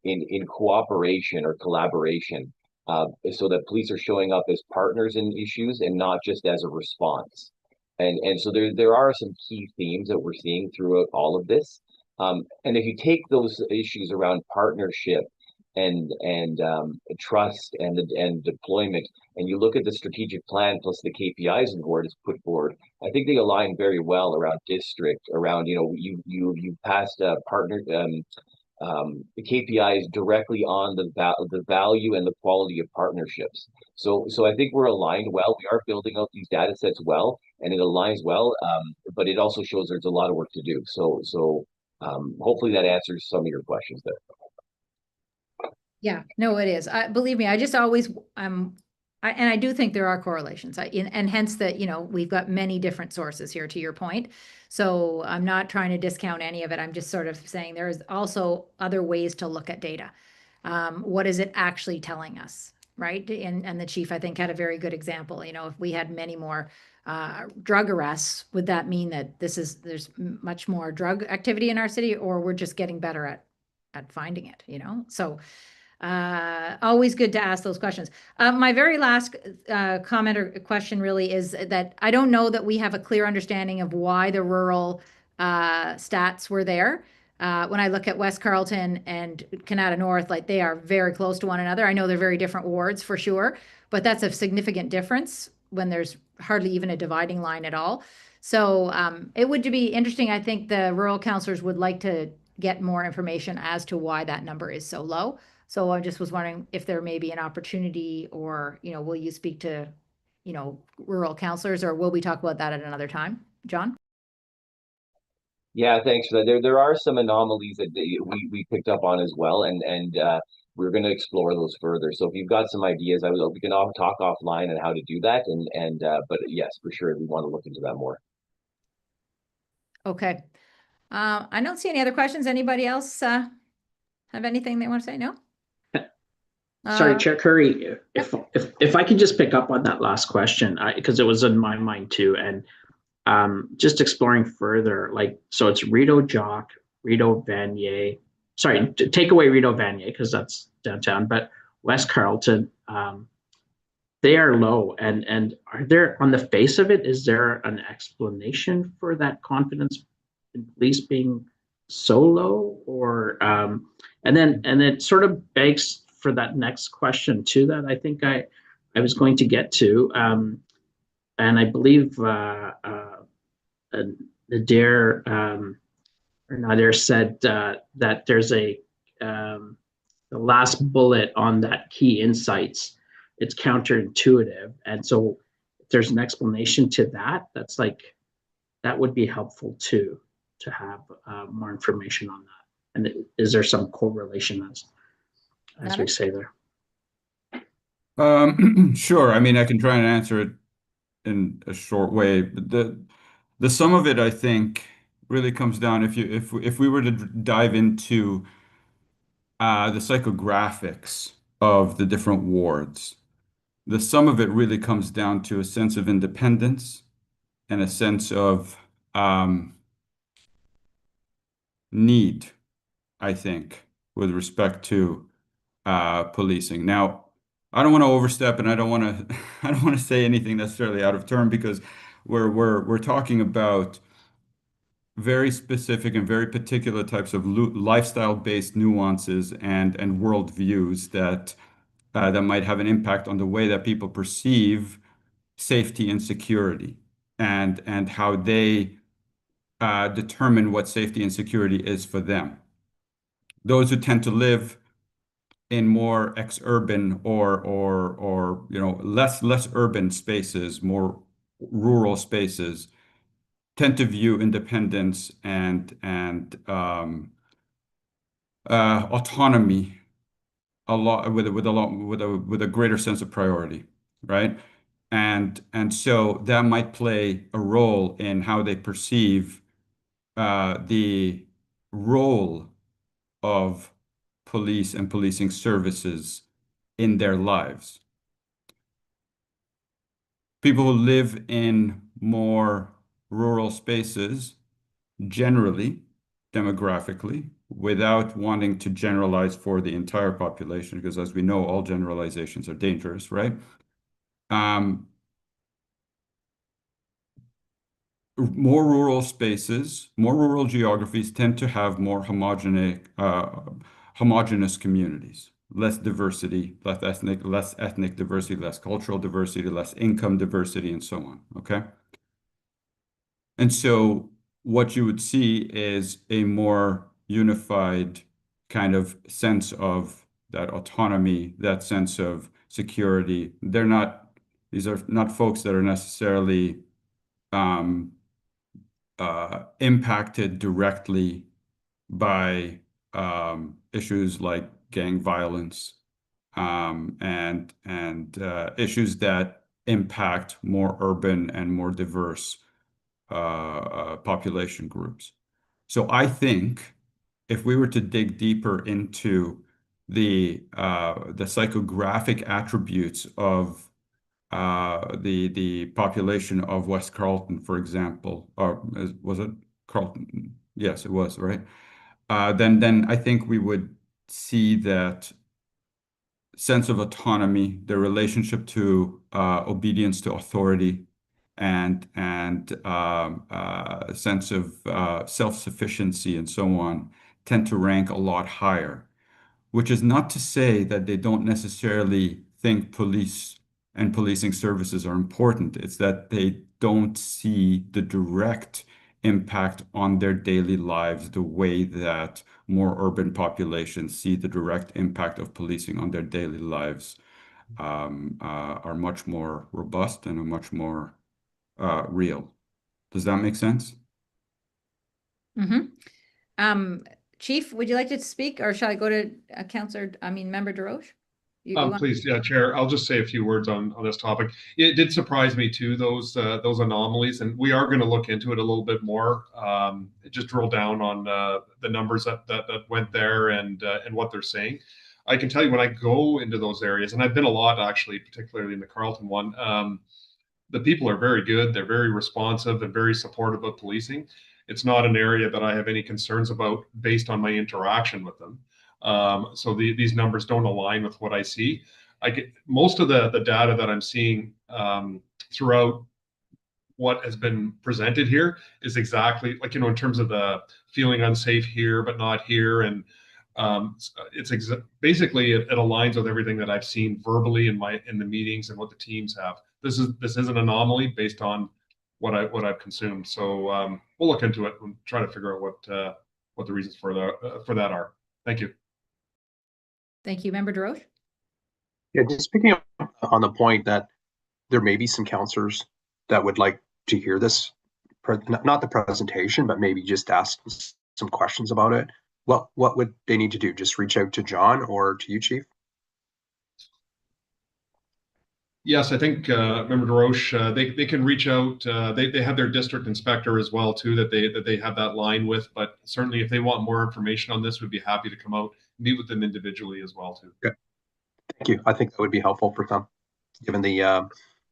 in cooperation or collaboration. So that police are showing up as partners in issues and not just as a response. And so there are some key themes that we're seeing throughout all of this. And if you take those issues around partnership and trust and deployment, and you look at the strategic plan plus the KPIs the board has put forward, I think they align very well around district, around, you passed a partner, the KPIs directly on the value and the quality of partnerships. So I think we're aligned well. We are building out these data sets well, and it aligns well, but it also shows there's a lot of work to do. So hopefully that answers some of your questions there. Yeah, no, it is. Believe me, I just always, and I do think there are correlations, and hence that, we've got many different sources here, to your point. So I'm not trying to discount any of it. I'm just sort of saying there is also other ways to look at data. What is it actually telling us, right? And the chief, I think, had a very good example. If we had many more drug arrests, would that mean that there's much more drug activity in our city, or we're just getting better at finding it, So always good to ask those questions. My very last comment or question really is that I don't know that we have a clear understanding of why the rural stats were there. When I look at West Carleton and Canada North, like, they are very close to one another. I know they're very different wards for sure, but that's a significant difference when there's hardly even a dividing line at all. So it would be interesting. I think the rural councillors would like to get more information as to why that number is so low. So I just was wondering if there may be an opportunity, or, will you speak to, rural councillors, or will we talk about that at another time? John? Yeah, thanks for that. There are some anomalies that we picked up on as well, and we're going to explore those further. So if you've got some ideas, we can all talk offline on how to do that. But yes, for sure, we want to look into that more. Okay. I don't see any other questions. Anybody else have anything they want to say? No? Sorry, Chair Curry, if I could just pick up on that last question, because it was in my mind too, and just exploring further, like, so it's Rideau Jock, Rideau Vanier, sorry, take away Rideau Vanier because that's downtown, but West Carleton, they are low. And are there, on the face of it, is there an explanation for that confidence in police being so low? Or and then it sort of begs for that next question too that I think I was going to get to, and I believe Nadir or Nadir said that there's the last bullet on that key insights. It's counterintuitive, and so if there's an explanation to that, that's like, that would be helpful too, to have more information on that. And is there some correlation as we say there? Sure. I mean, I can try and answer it in a short way, but the sum of it, I think, really comes down, if we were to dive into the psychographics of the different wards, the sum of it really comes down to a sense of independence and a sense of need, I think, with respect to policing. Now, I don't want to overstep, and I don't want to say anything necessarily out of turn, because we're talking about very specific and very particular types of lifestyle-based nuances and worldviews that might have an impact on the way that people perceive safety and security, and how they determine what safety and security is for them. Those who tend to live in more ex-urban or less urban spaces, more rural spaces, tend to view independence and autonomy a lot with a greater sense of priority, right? And so that might play a role in how they perceive the role of police and policing services in their lives. People who live in more rural spaces, generally, demographically, without wanting to generalize for the entire population, because as we know, all generalizations are dangerous, right? More rural spaces, more rural geographies tend to have more homogeneous communities, less diversity, less ethnic diversity, less cultural diversity, less income diversity, and so on, okay? And so what you would see is a more unified kind of sense of that autonomy, that sense of security. These are not folks that are necessarily impacted directly by issues like gang violence, and issues that impact more urban and more diverse population groups. So I think if we were to dig deeper into the psychographic attributes of the population of West Carleton, for example, or was it Carleton? Yes, it was, right? Then I think we would see that sense of autonomy, the relationship to obedience to authority, and sense of self-sufficiency and so on tend to rank a lot higher, which is not to say that they don't necessarily think police and policing services are important. It's that they don't see the direct impact on their daily lives the way that more urban populations see the direct impact of policing on their daily lives, are much more robust and are much more real. Does that make sense? Mm-hmm. Chief, would you like to speak, or shall I go to Member DeRoche? Please, yeah, Chair. I'll just say a few words on this topic. It did surprise me too, those anomalies, and we are going to look into it a little bit more. Just drill down on the numbers that went there and what they're saying. I can tell you when I go into those areas, and I've been a lot actually, particularly in the Carleton one. The people are very good. They're very responsive and very supportive of policing. It's not an area that I have any concerns about based on my interaction with them. So these numbers don't align with what I see. I get most of the data that I'm seeing throughout what has been presented here is exactly like, in terms of the feeling unsafe here, but not here. And basically it aligns with everything that I've seen verbally in the meetings and what the teams have. This is an anomaly based on what I've consumed. So we'll look into it and try to figure out what the reasons for that are. Thank you. Thank you, Member DeRoche. Yeah, just picking up on the point that there may be some counselors that would like to hear this, not the presentation, but maybe just ask some questions about it. What would they need to do? Just reach out to John or to you, Chief? Yes, I think Member DeRoche, they can reach out. They have their district inspector as well too that they have that line with. But certainly, if they want more information on this, we'd be happy to come out and meet with them individually as well too. Okay. Thank you. I think that would be helpful for some, given the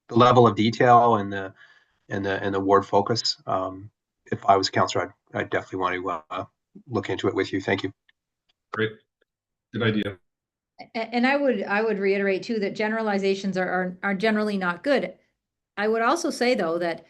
level of detail and the ward focus. If I was a counselor, I'd definitely want to look into it with you. Thank you. Great, good idea. And I would reiterate too that generalizations are generally not good. I would also say though that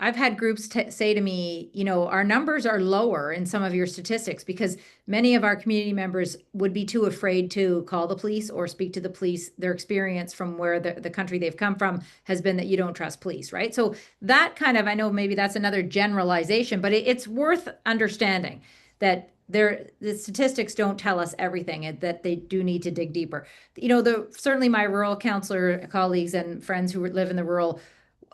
I've had groups say to me, our numbers are lower in some of your statistics because many of our community members would be too afraid to call the police or speak to the police. Their experience from where the country they've come from has been that you don't trust police, right? So that I know maybe that's another generalization, but it's worth understanding that the statistics don't tell us everything and that they do need to dig deeper. Certainly my rural counselor colleagues and friends who live in the rural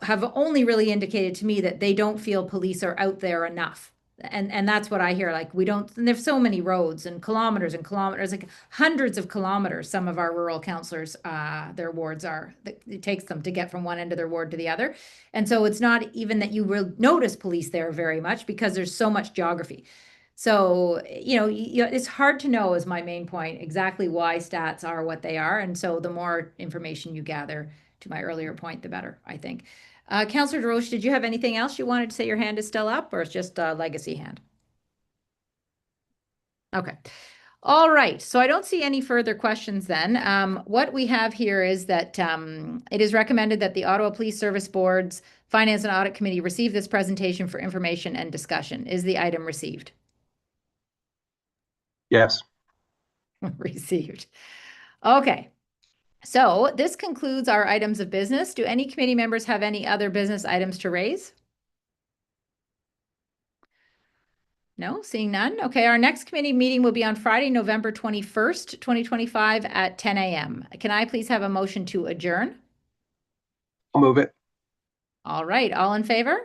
have only really indicated to me that they don't feel police are out there enough. And that's what I hear. Like and there's so many roads and kilometers, like hundreds of kilometers. Some of our rural counselors, their wards it takes them to get from one end of their ward to the other. And so it's not even that you will notice police there very much because there's so much geography. So, it's hard to know is my main point, exactly why stats are what they are. And so the more information you gather, to my earlier point, the better, I think. Councillor DeRoche, did you have anything else you wanted to say? Your hand is still up, or it's just a legacy hand? Okay. All right. So I don't see any further questions then. What we have here is that it is recommended that the Ottawa Police Service Board's Finance and Audit Committee receive this presentation for information and discussion. Is the item received? Yes. Received. Okay. So this concludes our items of business. Do any committee members have any other business items to raise? No, seeing none. Okay, our next committee meeting will be on Friday, November 21st, 2025 at 10 a.m. Can I please have a motion to adjourn? I'll move it. All right, all in favor?